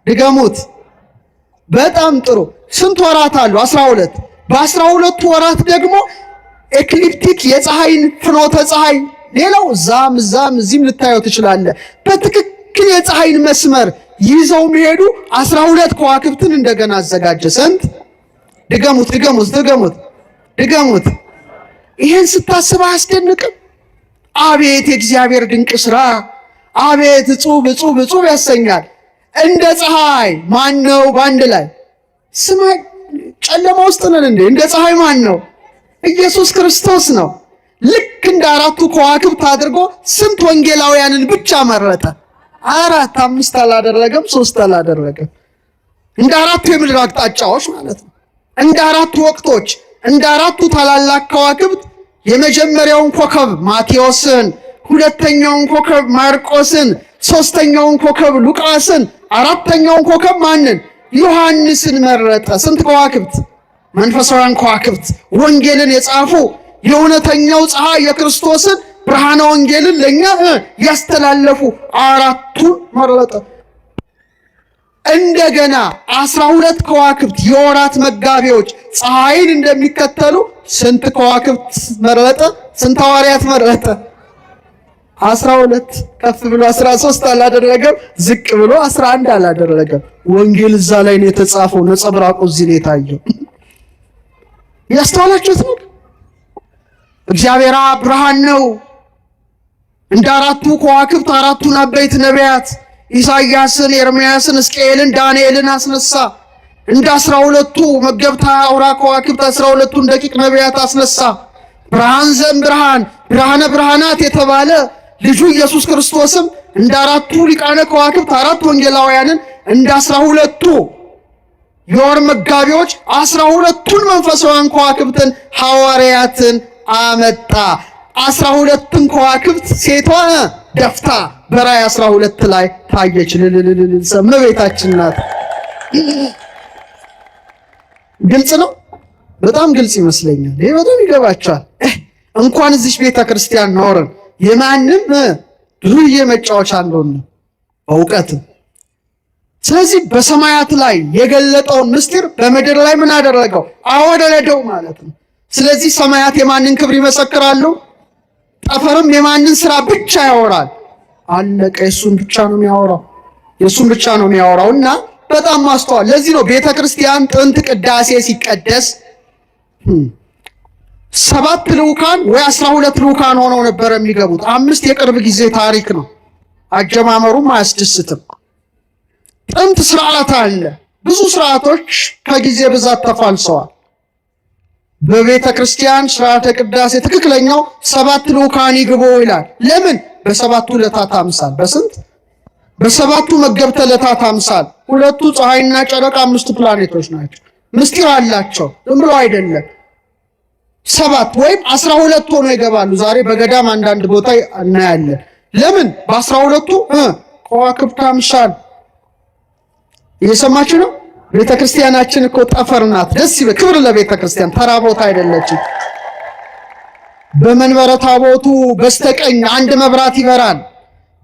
ድገሙት። በጣም ጥሩ። ስንት ወራት አሉ? 12። በ12ቱ ወራት ደግሞ ኤክሊፕቲክ የፀሐይን ፍኖተ ፀሐይ፣ ሌላው ዛም እዚህም ልታየው ትችላለህ። በትክክል የፀሐይን መስመር ይዘው የሚሄዱ 12 ከዋክብትን እንደገና አዘጋጀ። ስንት? ድገሙት። ይህን ስታስብ አያስደንቅም? አቤት የእግዚአብሔር ድንቅ ስራ! አቤት እጹብ ያሰኛል። እንደ ፀሐይ ማን ነው? በአንድ ላይ ስማ፣ ጨለማ ውስጥ ነን እንዴ? እንደ ፀሐይ ማን ነው? ኢየሱስ ክርስቶስ ነው። ልክ እንደ 4ቱ ከዋክብት አድርጎ ስንት ወንጌላውያንን ብቻ መረጠ? 4፣ 5 አላደረገም፣ 3 አላደረገም። እንደ 4ቱ የምድር አቅጣጫዎች ማለት ነው። እንደ 4ቱ ወቅቶች፣ እንደ 4ቱ ታላላቅ ከዋክብት የመጀመሪያውን ኮከብ ማቴዎስን፣ ሁለተኛውን ኮከብ ማርቆስን፣ ሶስተኛውን ኮከብ ሉቃስን፣ 4ተኛውን ኮከብ ማንን? ዮሐንስን መረጠ። ስንት ከዋክብት? መንፈሳውያን ከዋክብት ወንጌልን የጻፉ የእውነተኛው ፀሐይ የክርስቶስን ብርሃነ ወንጌልን ለኛ ያስተላለፉ 4ቱን መረጠ። እንደገና 12 ከዋክብት የወራት መጋቢዎች ፀሐይን እንደሚከተሉ ስንት ከዋክብት መረጠ? ስንት ሐዋርያት መረጠ? 12። ከፍ ብሎ 13 አላደረገም፣ ዝቅ ብሎ 11 አላደረገም። ወንጌል እዛ ላይ ነው የተጻፈው፣ ነጸብራቁ እዚህ ነው የታየው። ያስተዋላችሁት ነው? እግዚአብሔር ብርሃን ነው። እንደ 4ቱ ከዋክብት 4ቱን አበይት ነቢያት ኢሳይያስን፣ ኤርምያስን፣ ሕዝቅኤልን፣ ዳንኤልን አስነሳ። እንደ 12ቱ መገብታ አውራ ከዋክብት 12ቱን ደቂቅ ነቢያት አስነሳ። ብርሃን ዘእምብርሃን ብርሃነ ብርሃናት የተባለ ልጁ ኢየሱስ ክርስቶስም እንደ 4ቱ ሊቃነ ከዋክብት 4 ወንጌላውያንን እንደ 12ቱ የወር መጋቢዎች 12ቱን መንፈሳውያን ከዋክብትን ሐዋርያትን አመጣ። 12ቱን ከዋክብት ሴቷ ደፍታ በራእይ 12 ላይ ታየች። እመቤታችን ናት። ግልጽ ነው። በጣም ግልጽ ይመስለኛል። ይሄ በጣም ይገባቸዋል። እንኳን እዚህ ቤተ ክርስቲያን ኖረን የማንም ዱርዬ መጫወቻ እንደሆነ በእውቀትም። ስለዚህ በሰማያት ላይ የገለጠውን ምስጢር በምድር ላይ ምን አደረገው? አወረደው ማለት ነው። ስለዚህ ሰማያት የማንን ክብር ይመሰክራሉ? ጠፈርም የማንን ስራ ብቻ ያወራል? አለቀ። እሱን ብቻ ነው የሚያወራው። የሱን ብቻ ነው የሚያወራውና በጣም ማስተዋል። ለዚህ ነው ቤተክርስቲያን ጥንት ቅዳሴ ሲቀደስ 7 ልኡካን ወይ 12 ልኡካን ሆነው ነበር የሚገቡት። 5 የቅርብ ጊዜ ታሪክ ነው። አጀማመሩም አያስደስትም። ጥንት ስርዓት አለ። ብዙ ስርዓቶች ከጊዜ ብዛት ተፋልሰዋል። በቤተ ክርስቲያን ስርዓተ ቅዳሴ ትክክለኛው 7 ልኡካን ይግቡ ይላል። ለምን? በሰባቱ ዕለታት አምሳል። በስንት? በሰባቱ መገብተ ዕለታት አምሳል። 2ቱ ፀሐይና ጨረቃ 5 ፕላኔቶች ናቸው። ምስጢር አላቸው። ዝም ብሎ አይደለም። 7 ወይም 12 ሆኖ ይገባሉ። ዛሬ በገዳም አንዳንድ ቦታ እናያለን። ለምን? በ12ቱ ከዋክብት አምሳል። እየሰማችሁ ነው? ቤተክርስቲያናችን እኮ ጠፈር ናት። ደስ ይበል። ክብር ለቤተክርስቲያን። ተራ ቦታ አይደለችም። በመንበረ ታቦቱ በስተቀኝ አንድ መብራት ይበራል፣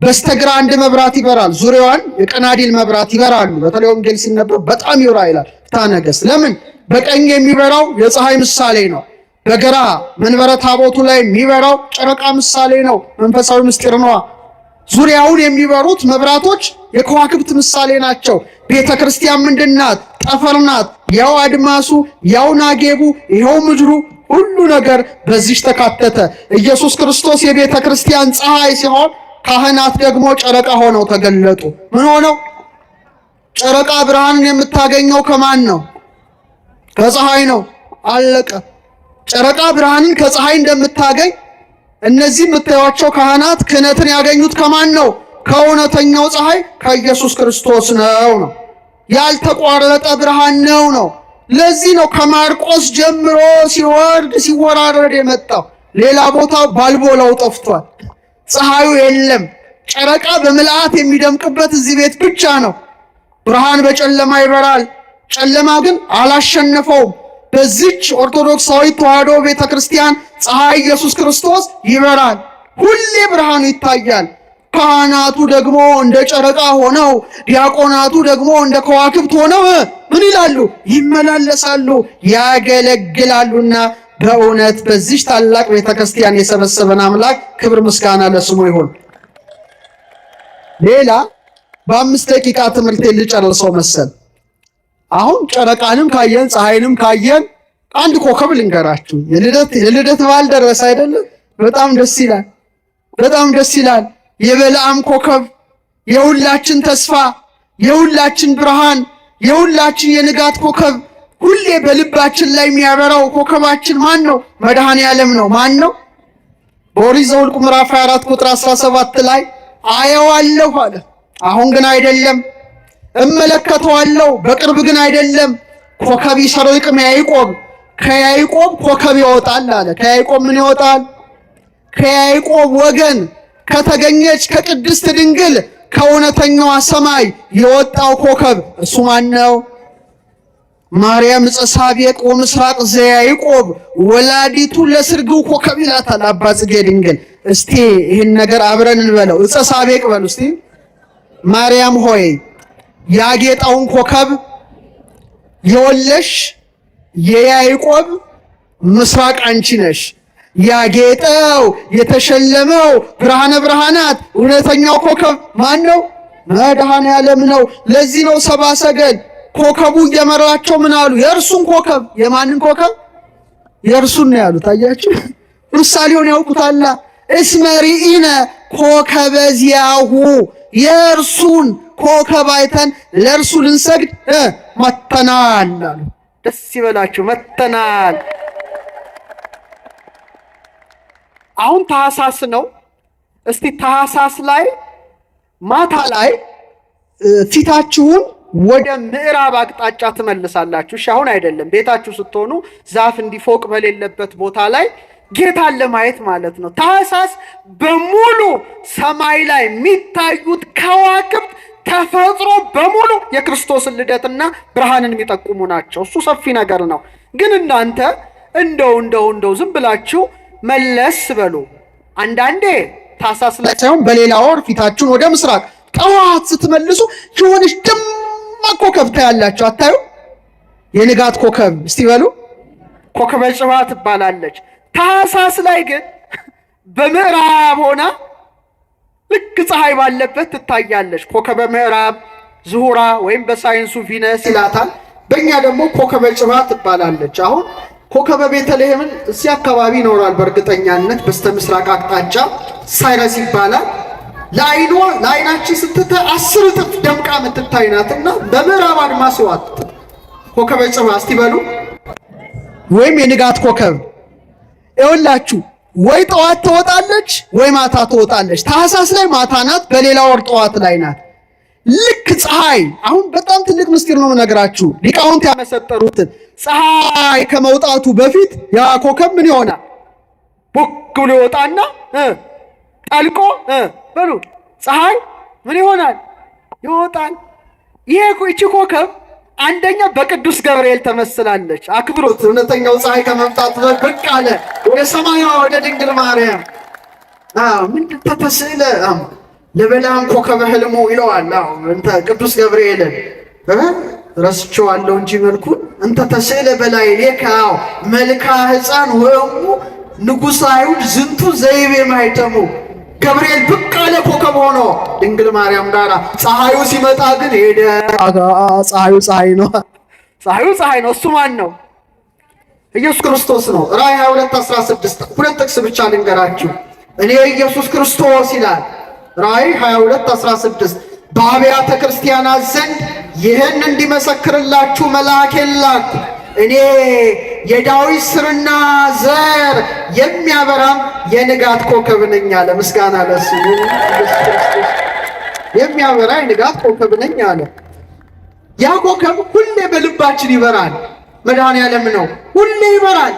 በስተግራ አንድ መብራት ይበራል። ዙሪያዋን የቀናዲል መብራት ይበራሉ። በተለይ ወንጌል ሲነበብ በጣም ይብራ ይላል ፍትሐ ነገሥት። ለምን? በቀኝ የሚበራው የፀሐይ ምሳሌ ነው። በግራ መንበረ ታቦቱ ላይ የሚበራው ጨረቃ ምሳሌ ነው። መንፈሳዊ ምስጢር ነው። ዙሪያውን የሚበሩት መብራቶች የከዋክብት ምሳሌ ናቸው። ቤተ ክርስቲያን ምንድናት? ጠፈር ናት። ያው አድማሱ፣ ያው ናጌቡ፣ ይኸው ምድሩ፣ ሁሉ ነገር በዚህ ተካተተ። ኢየሱስ ክርስቶስ የቤተ ክርስቲያን ፀሐይ ሲሆን ካህናት ደግሞ ጨረቃ ሆነው ተገለጡ። ምን ሆነው? ጨረቃ ብርሃንን የምታገኘው ከማን ነው? ከፀሐይ ነው። አለቀ። ጨረቃ ብርሃንን ከፀሐይ እንደምታገኝ እነዚህ የምታዩቸው ካህናት ክህነትን ያገኙት ከማን ነው? ከእውነተኛው ፀሐይ ከኢየሱስ ክርስቶስ ነው። ያልተቋረጠ ብርሃን ነው። ለዚህ ነው ከማርቆስ ጀምሮ ሲወርድ ሲወራረድ የመጣው። ሌላ ቦታ ባልቦላው ጠፍቷል። ፀሐዩ የለም። ጨረቃ በምልአት የሚደምቅበት እዚህ ቤት ብቻ ነው። ብርሃን በጨለማ ይበራል፣ ጨለማ ግን አላሸነፈውም። በዚች ኦርቶዶክሳዊ ተዋሕዶ ቤተክርስቲያን ፀሐይ ኢየሱስ ክርስቶስ ይበራል። ሁሌ ብርሃኑ ይታያል። ካህናቱ ደግሞ እንደ ጨረቃ ሆነው፣ ዲያቆናቱ ደግሞ እንደ ከዋክብት ሆነው ምን ይላሉ? ይመላለሳሉ፣ ያገለግላሉና በእውነት በዚች ታላቅ ቤተክርስቲያን የሰበሰበን አምላክ ክብር ምስጋና ለስሙ ይሁን። ሌላ በ5 ደቂቃ ትምህርት ልጨርሰው መሰል። አሁን ጨረቃንም ካየን ፀሐይንም ካየን አንድ ኮከብ ልንገራችሁ። የልደት በዓል ደረሰ አይደለም? በጣም ደስ ይላል። በጣም ደስ ይላል። የበለዓም ኮከብ የሁላችን ተስፋ፣ የሁላችን ብርሃን፣ የሁላችን የንጋት ኮከብ ሁሌ በልባችን ላይ የሚያበራው ኮከባችን ማን ነው? መድኃኔ ዓለም ነው። ማን ነው? በኦሪት ዘኍልቍ ምዕራፍ 24 ቁጥር 17 ላይ አየዋለሁ አለ። አሁን ግን አይደለም። እመለከተዋለሁ በቅርብ ግን አይደለም። ኮከብ ይሰርቅም ያዕቆብ፣ ከያዕቆብ ኮከብ ይወጣል አለ። ከያዕቆብ ምን ይወጣል? ከያዕቆብ ወገን ከተገኘች ከቅድስት ድንግል ከእውነተኛዋ ሰማይ የወጣው ኮከብ እሱ ማን ነው? ማርያም ዕፀ ሳቤቅ ወምስራቅ ዘያዕቆብ ወላዲቱ ለስርግው ኮከብ ይላታል አባ ጽጌ ድንግል። እስቲ ይህን ነገር አብረን እንበለው። ዕፀ ሳቤቅ በሉ እስቲ። ማርያም ሆይ ያጌጠውን ኮከብ የወለሽ የያዕቆብ ምስራቅ አንቺ ነሽ። ያጌጠው የተሸለመው ብርሃነ ብርሃናት እውነተኛው ኮከብ ማን ነው? መድኃኔ ዓለም ነው። ለዚህ ነው ሰብአ ሰገል ኮከቡ እየመራቸው ምን አሉ? የእርሱን ኮከብ። የማንን ኮከብ? የእርሱን ነው ያሉት። አያችሁ፣ ምሳሌውን ያውቁታላ። እስመ ርኢነ ኮከበ ዚአሁ፣ የእርሱን ኮከብ አይተን ለእርሱ ልንሰግድ መጥተናል አሉ። ደስ ይበላችሁ፣ መጥተናል። አሁን ታኅሳስ ነው። እስቲ ታኅሳስ ላይ ማታ ላይ ፊታችሁን ወደ ምዕራብ አቅጣጫ ትመልሳላችሁ። እሺ፣ አሁን አይደለም። ቤታችሁ ስትሆኑ ዛፍ እንዲፎቅ በሌለበት ቦታ ላይ ጌታን ለማየት ማለት ነው። ታኅሳስ በሙሉ ሰማይ ላይ የሚታዩት ከዋክብት ተፈጥሮ በሙሉ የክርስቶስን ልደትና ብርሃንን የሚጠቁሙ ናቸው። እሱ ሰፊ ነገር ነው። ግን እናንተ እንደው ዝም ብላችሁ መለስ በሉ። አንዳንዴ ታኅሳስ ላይ ሳይሆን በሌላ ወር ፊታችሁን ወደ ምስራቅ ጠዋት ስትመልሱ የሆነች ደማቅ ኮከብ ታያላችሁ። አታዩ? የንጋት ኮከብ እስቲ በሉ። ኮከበ ጽባህ ትባላለች። ታኅሳስ ላይ ግን በምዕራብ ሆና ልክ ፀሐይ ባለበት ትታያለች። ኮከበ ምዕራብ ዝሁራ ወይም በሳይንሱ ቪነስ ይላታል። በእኛ ደግሞ ኮከበ ጽባ ትባላለች። አሁን ኮከበ ቤተልሔምን እዚህ አካባቢ ይኖራል በእርግጠኛነት በስተ ምስራቅ አቅጣጫ ሳይረስ ይባላል። ለዓይናችን ስትታይ 10 እጥፍ ደምቃ የምትታይ ናትና በምዕራብ አድማስ ይዋት ኮከበ ጽባ እስቲ በሉ ወይም የንጋት ኮከብ ይኸውላችሁ ወይ ጠዋት ትወጣለች ወይ ማታ ትወጣለች። ታህሳስ ላይ ማታ ናት፣ በሌላ ወር ጠዋት ላይ ናት። ልክ ፀሐይ አሁን በጣም ትልቅ ምስጢር ነው የምነግራችሁ፣ ሊቃውንት ያመሰጠሩትን። ፀሐይ ከመውጣቱ በፊት ያ ኮከብ ምን ይሆናል? ቦክ ብሎ ይወጣና ጠልቆ በሉ ፀሐይ ምን ይሆናል? ይወጣል። ይቺ ኮከብ አንደኛ በቅዱስ ገብርኤል ተመስላለች። አክብሮት እውነተኛው ፀሐይ ከመምጣቱ ብቅ አለ ወደ ሰማይዋ ወደ ድንግል ማርያም። ምን ተተስለ ለበላም ኮከበ ህልሙ ይለዋል። እንተ ቅዱስ ገብርኤልን ረስቼዋለሁ እንጂ መልኩን እንተ ተስለ በላይ ሌካው መልካ ሕፃን ወሙ ንጉሥ አይሁድ ዝንቱ ዘይቤ ማይተሙ። ገብርኤል ብቅ አለ ኮከብ ሆኖ ድንግል ማርያም ጋራ። ፀሐዩ ሲመጣ ግን ሄደ። ፀሐዩ ፀሐይ ነው። ፀሐዩ ፀሐይ ነው። እሱ ማን ነው? ኢየሱስ ክርስቶስ ነው። ራእይ 22:16 ሁለት ጥቅስ ብቻ ልንገራችሁ። እኔ ኢየሱስ ክርስቶስ ይላል ራእይ 22:16 በአብያተ ክርስቲያናት ዘንድ ይህን እንዲመሰክርላችሁ መልአኬን ላኩ። እኔ የዳዊት ስርና ዘር የሚያበራም የንጋት ኮከብ ነኝ አለ። ምስጋና ለእሱ የሚያበራ የንጋት ኮከብ ነኝ አለ። ያ ኮከብ ሁሌ በልባችን ይበራል። መድኃኔዓለም ነው። ሁሌ ይበራል።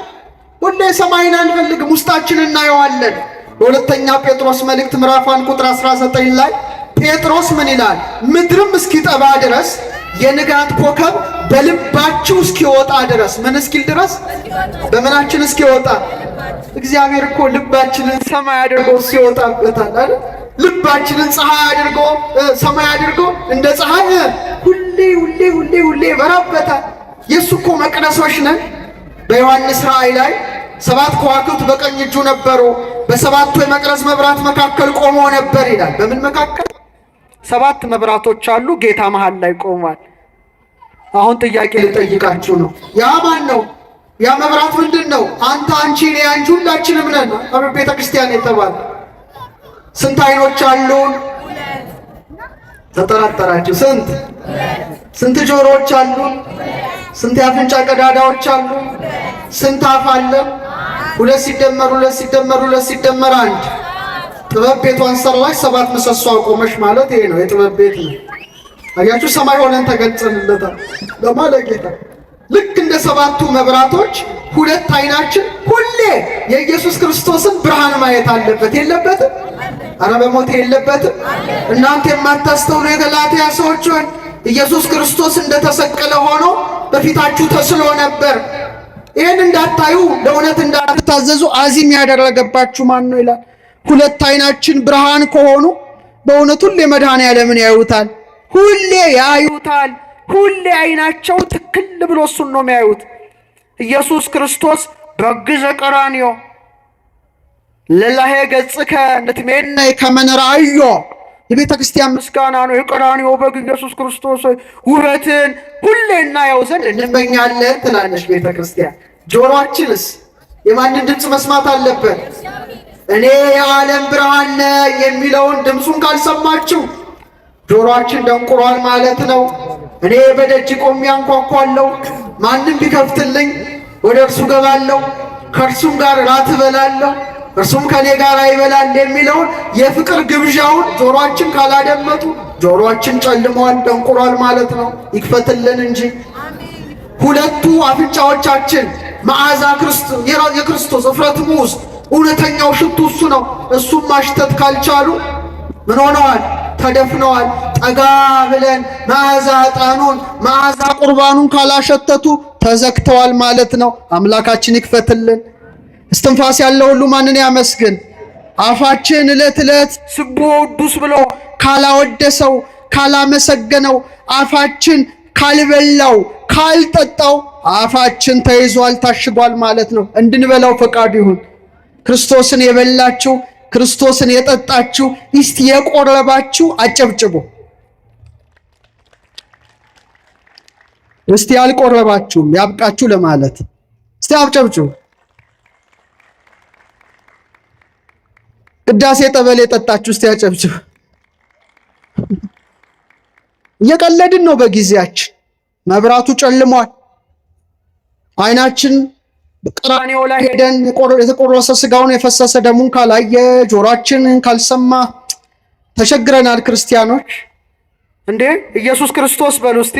ሁሌ ሰማይን አንፈልግም፣ ውስጣችን እናየዋለን። በሁለተኛ ጴጥሮስ መልእክት ምዕራፍ 1 ቁጥር 19 ላይ ጴጥሮስ ምን ይላል? ምድርም እስኪጠባ ድረስ የንጋት ኮከብ በልባችሁ እስኪወጣ ድረስ። ምን እስኪል ድረስ? በምናችን እስኪወጣ? እግዚአብሔር እኮ ልባችንን ሰማይ አድርጎ ሲወጣበታል አይደል? ልባችንን ፀሐይ አድርጎ ሰማይ አድርጎ እንደ ፀሐይ ሁሌ ሁሌ ሁሌ ሁሌ ይበራበታል። የሱ እኮ መቅደሶች ነን። በዮሐንስ ራእይ ላይ 7 ከዋክብት በቀኝ እጁ ነበሩ፣ በሰባቱ የመቅረዝ መብራት መካከል ቆሞ ነበር ይላል። በምን መካከል? 7 መብራቶች አሉ፣ ጌታ መሃል ላይ ቆሟል። አሁን ጥያቄ ልጠይቃችሁ ነው። ያ ማን ነው? ያ መብራት ምንድን ነው? አንተ፣ አንቺ፣ እኔ፣ አንቺ ሁላችንም ነን ቤተ ክርስቲያን የተባለ። ስንት አይኖች አሉን? ተጠራጠራችሁ? ስንት? ስንት ጆሮዎች አሉን? ስንት የአፍንጫ ቀዳዳዎች አሉ? ስንት አፍ አለ? 2 ሲደመር 2 ሲደመር 2 ሲደመር 1። ጥበብ ቤቷን ሰራች፣ 7 ምሰሶ አቆመች ማለት ይሄ ነው። የጥበብ ቤት ነው። አያችሁ፣ ሰማይ ሆነን ተገልጸንለታል ለማለት ጌታ። ልክ እንደ 7ቱ መብራቶች 2 አይናችን ሁሌ የኢየሱስ ክርስቶስን ብርሃን ማየት አለበት። የለበትም? አረ በሞት የለበትም። እናንተ የማታስተውሉ የገላትያ ሰዎች ሆይ ኢየሱስ ክርስቶስ እንደተሰቀለ ሆኖ በፊታችሁ ተስሎ ነበር። ይህን እንዳታዩ ለእውነት እንዳትታዘዙ አዚም ያደረገባችሁ ማን ነው ይላል። 2 አይናችን ብርሃን ከሆኑ በእውነት ሁሌ መድኃኔዓለምን ያዩታል፣ ሁሌ ያዩታል። ሁሌ አይናቸው ትክል ብሎ እሱን ነው የሚያዩት። ኢየሱስ ክርስቶስ በግዘ ቀራንዮ ለላሄ ገጽከ ንትሜነ ከመነራዮ የቤተ ክርስቲያን ምስጋና ነው። የቀራንዮ በግ ኢየሱስ ክርስቶስ ውበትን ሁሌ እናየው ዘንድ እንመኛለን ትላለች ቤተ ክርስቲያን። ጆሮአችንስ የማንን ድምፅ መስማት አለበት? እኔ የዓለም ብርሃን ነኝ የሚለውን ድምፁን ካልሰማችሁ ጆሮአችን ደንቁሯል ማለት ነው። እኔ በደጅ ቆሜ አንኳኳለሁ፣ ማንም ቢከፍትልኝ ወደ እርሱ ገባለሁ፣ ከእርሱም ጋር ራት እበላለሁ፣ እርሱም ከኔ ጋር ይበላል የሚለውን የፍቅር ግብዣውን ጆሮአችን ካላደመጡ ጆሮአችን ጨልሟል፣ ደንቁሯል ማለት ነው። ይክፈትልን እንጂ። 2ቱ አፍንጫዎቻችን መዓዛ የክርስቶስ እፍረት ሙስ እውነተኛው ሽቱ እሱ ነው። እሱም ማሽተት ካልቻሉ ምን ሆነዋል? ተደፍነዋል። ጠጋ ብለን መዓዛ ዕጣኑን መዓዛ ቁርባኑን ካላሸተቱ ተዘግተዋል ማለት ነው። አምላካችን ይክፈትልን። እስትንፋስ ያለው ሁሉ ማንን ያመስግን? አፋችን ዕለት ዕለት ስብሖ ቅዱስ ብሎ ካላወደሰው ካላመሰገነው፣ አፋችን ካልበላው ካልጠጣው አፋችን ተይዟል ታሽጓል ማለት ነው። እንድንበላው ፈቃዱ ይሁን። ክርስቶስን የበላችሁ ክርስቶስን የጠጣችሁ እስቲ የቆረባችሁ አጨብጭቡ። እስቲ ያልቆረባችሁም ያብቃችሁ ለማለት እስቲ አጨብጭቡ። ቅዳሴ ጠበል የጠጣችሁ እስቲ አጨብጭቡ። እየቀለድን ነው በጊዜያችን። መብራቱ ጨልሟል። አይናችን ቀራንዮ ላይ ሄደን የተቆረሰ ስጋውን የፈሰሰ ደሙን ካላየ ጆሮአችንን ካልሰማ ተቸግረናል ክርስቲያኖች። እንዴ ኢየሱስ ክርስቶስ በሉ እስቲ።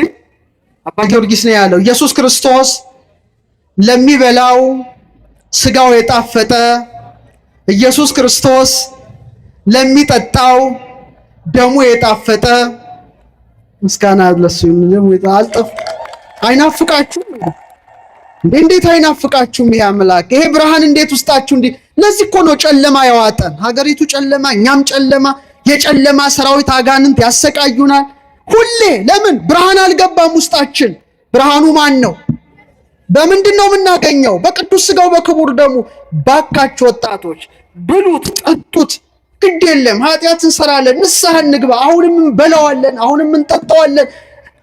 አባ ጊዮርጊስ ነው ያለው ኢየሱስ ክርስቶስ ለሚበላው ስጋው የጣፈጠ፣ ኢየሱስ ክርስቶስ ለሚጠጣው ደሙ የጣፈጠ። ምስጋና ለሱ ደሙ አልጠፍ አይናፍቃችሁም እንዴት አይናፍቃችሁም? ይሄ አምላክ ይሄ ብርሃን እንዴት ውስጣችሁ እንዴ! ለዚህ እኮ ነው ጨለማ ያዋጠን። ሀገሪቱ ጨለማ፣ እኛም ጨለማ፣ የጨለማ ሰራዊት አጋንንት ያሰቃዩናል ሁሌ። ለምን ብርሃን አልገባም ውስጣችን? ብርሃኑ ማን ነው? በምንድን ነው የምናገኘው? በቅዱስ ስጋው በክቡር ደሙ። ባካችሁ ወጣቶች ብሉት፣ ጠጡት። ግድ የለም ኃጢአት እንሰራለን፣ ንስሐ እንግባ። አሁንም እንበላዋለን፣ አሁንም እንጠጣዋለን።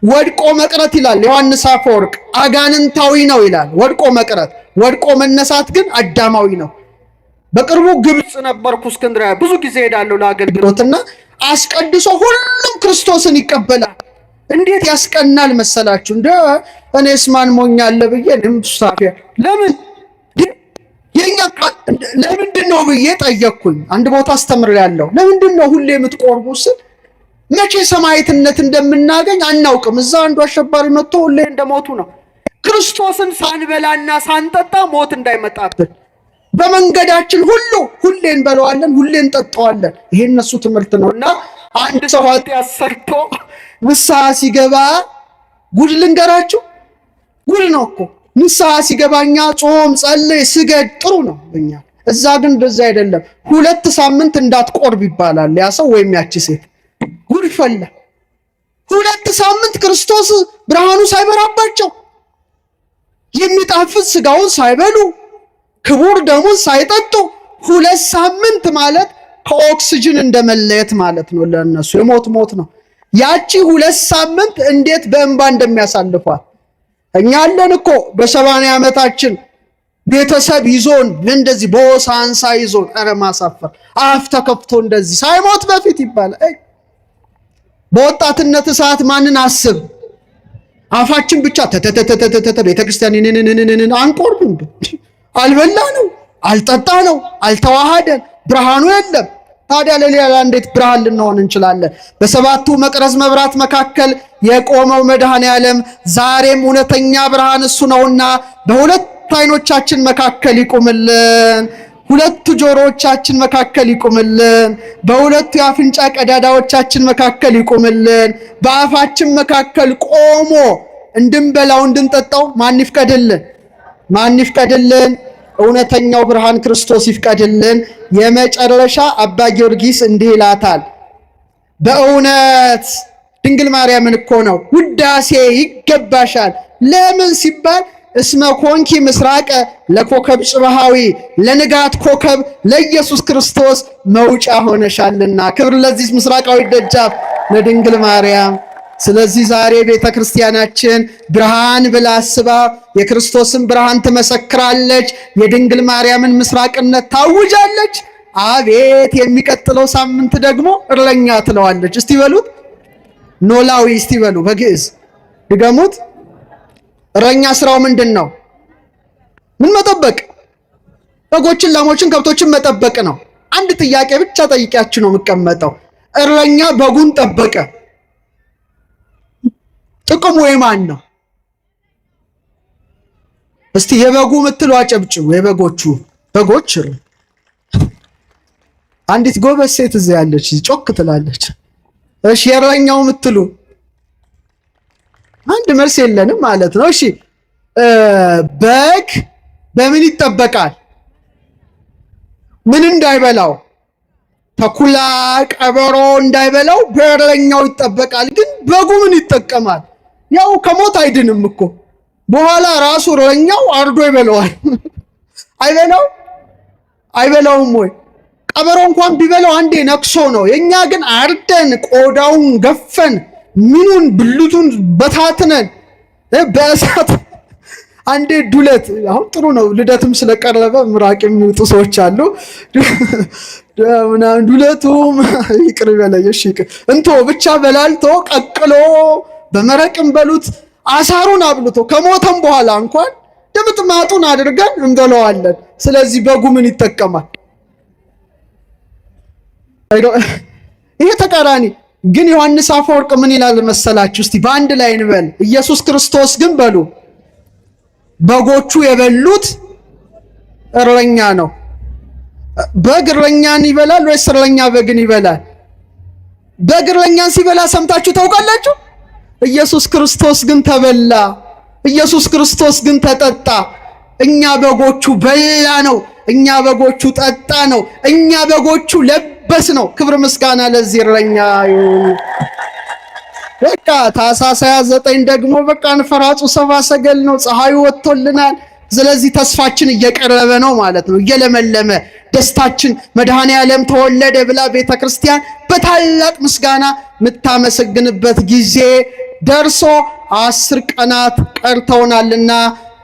ወድቆ መቅረት ይላል ዮሐንስ አፈወርቅ፣ አጋንንታዊ ነው ይላል ወድቆ መቅረት። ወድቆ መነሳት ግን አዳማዊ ነው። በቅርቡ ግብጽ ነበርኩ፣ እስክንድርያ ብዙ ጊዜ ሄዳለሁ ለአገልግሎትና አስቀድሶ ሁሉም ክርስቶስን ይቀበላል። እንዴት ያስቀናል መሰላችሁ? እንደ እኔስ ማን ሞኛለ ብዬ ሳፊያ ለምን የኛ ለምንድን ነው ብዬ ጠየቅኩኝ። አንድ ቦታ አስተምሬያለሁ። ለምንድን ነው ሁሌ የምትቆርቡ ስል መቼ ሰማዕትነት እንደምናገኝ አናውቅም። እዛ አንዱ አሸባሪ መጥቶ ሁሌ እንደሞቱ ነው። ክርስቶስን ሳንበላና ሳንጠጣ ሞት እንዳይመጣብን በመንገዳችን ሁሉ ሁሌ እንበለዋለን፣ ሁሌ እንጠጣዋለን። ይሄ እነሱ ትምህርት ነው። እና አንድ ሰው ኃጢአት ሰርቶ ንስሐ ሲገባ ጉድ ልንገራችሁ፣ ጉድ ነው እኮ ንስሐ ሲገባኛ ጾም፣ ጸልይ፣ ስገድ ጥሩ ነው እኛ። እዛ ግን እንደዛ አይደለም። 2 ሳምንት እንዳትቆርብ ይባላል ያ ሰው ወይም ያቺ ሴት። ጉድ ፈላ። 2 ሳምንት ክርስቶስ ብርሃኑ ሳይበራባቸው የሚጣፍጥ ስጋውን ሳይበሉ ክቡር ደሙን ሳይጠጡ 2 ሳምንት ማለት ከኦክሲጅን እንደመለየት ማለት ነው። ለነሱ የሞት ሞት ነው። ያቺ 2 ሳምንት እንዴት በእንባ እንደሚያሳልፏል። እኛ አለን እኮ በ80 ዓመታችን ቤተሰብ ይዞን እንደዚህ በሆሳንሳ ይዞን፣ ኧረ ማሳፈር አፍ ተከፍቶ እንደዚህ ሳይሞት በፊት ይባላል። በወጣትነት ሰዓት ማንን አስብ? አፋችን ብቻ ተተተተተተ ቤተክርስቲያን አንቆርብም። አልበላ ነው፣ አልጠጣ ነው፣ አልተዋሃደን፣ ብርሃኑ የለም። ታዲያ ለሌላ እንዴት ብርሃን ልንሆን እንችላለን? በሰባቱ መቅረዝ መብራት መካከል የቆመው መድኃኔ ዓለም ዛሬም እውነተኛ ብርሃን እሱ ነውና በሁለት አይኖቻችን መካከል ይቁምልን፣ ሁለቱ ጆሮዎቻችን መካከል ይቁምልን፣ በሁለቱ የአፍንጫ ቀዳዳዎቻችን መካከል ይቁምልን። በአፋችን መካከል ቆሞ እንድንበላው እንድንጠጣው ማን ይፍቀድልን? ማን ይፍቀድልን? እውነተኛው ብርሃን ክርስቶስ ይፍቀድልን። የመጨረሻ አባ ጊዮርጊስ እንዲህ ይላታል። በእውነት ድንግል ማርያምን እኮ ነው ውዳሴ ይገባሻል። ለምን ሲባል እስመ ኮንኪ ምስራቀ ለኮከብ ጽባሃዊ፣ ለንጋት ኮከብ ለኢየሱስ ክርስቶስ መውጫ ሆነሻልና። ክብር ለዚህ ምስራቃዊ ደጃፍ ለድንግል ማርያም። ስለዚህ ዛሬ ቤተ ክርስቲያናችን ብርሃን ብላ አስባ የክርስቶስን ብርሃን ትመሰክራለች፣ የድንግል ማርያምን ምስራቅነት ታውጃለች። አቤት የሚቀጥለው ሳምንት ደግሞ እረኛ ትለዋለች። እስቲ በሉት ኖላዊ፣ እስቲ በሉ በግዕዝ ድገሙት። እረኛ ስራው ምንድን ነው? ምን መጠበቅ? በጎችን፣ ላሞችን፣ ከብቶችን መጠበቅ ነው። አንድ ጥያቄ ብቻ ጠይቂያችሁ ነው የምቀመጠው። እረኛ በጉን ጠበቀ። ጥቅሙ የማን ነው? እስቲ የበጉ ምትሉ አጨብጭቡ። የበጎቹ በጎች አንዲት ጎበዝ ሴት እዚያ ያለች ጮክ ትላለች። እሺ የእረኛው ምትሉ አንድ መልስ የለንም ማለት ነው። እሺ በግ በምን ይጠበቃል? ምን እንዳይበላው? ተኩላ ቀበሮ እንዳይበላው በእረኛው ይጠበቃል። ግን በጉ ምን ይጠቀማል? ያው ከሞት አይድንም እኮ በኋላ ራሱ እረኛው አርዶ ይበላዋል። አይበላውም ወይ? ቀበሮ እንኳን ቢበላው አንዴ ነክሶ ነው። የኛ ግን አርደን ቆዳውን ገፈን ምኑን ብልቱን በታትነን በእሳት አንዴ ዱለት። አሁን ጥሩ ነው ልደትም ስለቀረበ ምራቅ የሚውጡ ሰዎች አሉ። ዱለቱም ይቅር በለሽ እንቶ ብቻ በላልቶ ቀቅሎ በመረቅም በሉት አሳሩን አብልቶ ከሞተም በኋላ እንኳን ድምጥማጡን አድርገን እንበለዋለን። ስለዚህ በጉ ምን ይጠቀማል? ይሄ ተቃራኒ ግን ዮሐንስ አፈወርቅ ምን ይላል መሰላችሁ? እስቲ በአንድ ላይ እንበል። ኢየሱስ ክርስቶስ ግን በሉ በጎቹ የበሉት እረኛ ነው። በግ እረኛን ይበላል ወይስ እረኛ በግን ይበላል? በግ እረኛን ሲበላ ሰምታችሁ ታውቃላችሁ? ኢየሱስ ክርስቶስ ግን ተበላ። ኢየሱስ ክርስቶስ ግን ተጠጣ። እኛ በጎቹ በላ ነው። እኛ በጎቹ ጠጣ ነው። እኛ በጎቹ ለበስ ነው። ክብር ምስጋና ለዚህ እረኛ ይሁን። በቃ ታኅሳስ 29 ደግሞ በቃ እንፈራጹ ሰብአ ሰገል ነው። ፀሐዩ ወጥቶልናል። ስለዚህ ተስፋችን እየቀረበ ነው ማለት ነው። እየለመለመ ደስታችን መድኃኔ ዓለም ተወለደ ብላ ቤተክርስቲያን በታላቅ ምስጋና የምታመሰግንበት ጊዜ ደርሶ 10 ቀናት ቀርተውናልና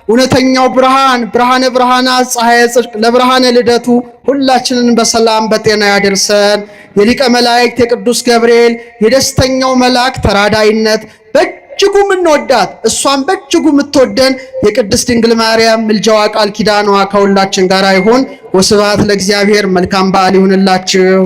እውነተኛው ብርሃን ብርሃነ ብርሃናት ፀሐየ ጽድቅ ለብርሃነ ልደቱ ሁላችንን በሰላም በጤና ያደርሰን። የሊቀ መላእክት የቅዱስ ገብርኤል የደስተኛው መልአክ ተራዳይነት በእጅጉ የምንወዳት እሷን በእጅጉ የምትወደን የቅድስት ድንግል ማርያም ምልጃዋ ቃል ኪዳኗ ከሁላችን ጋር ይሁን። ወስብሐት ለእግዚአብሔር። መልካም በዓል ይሁንላችሁ።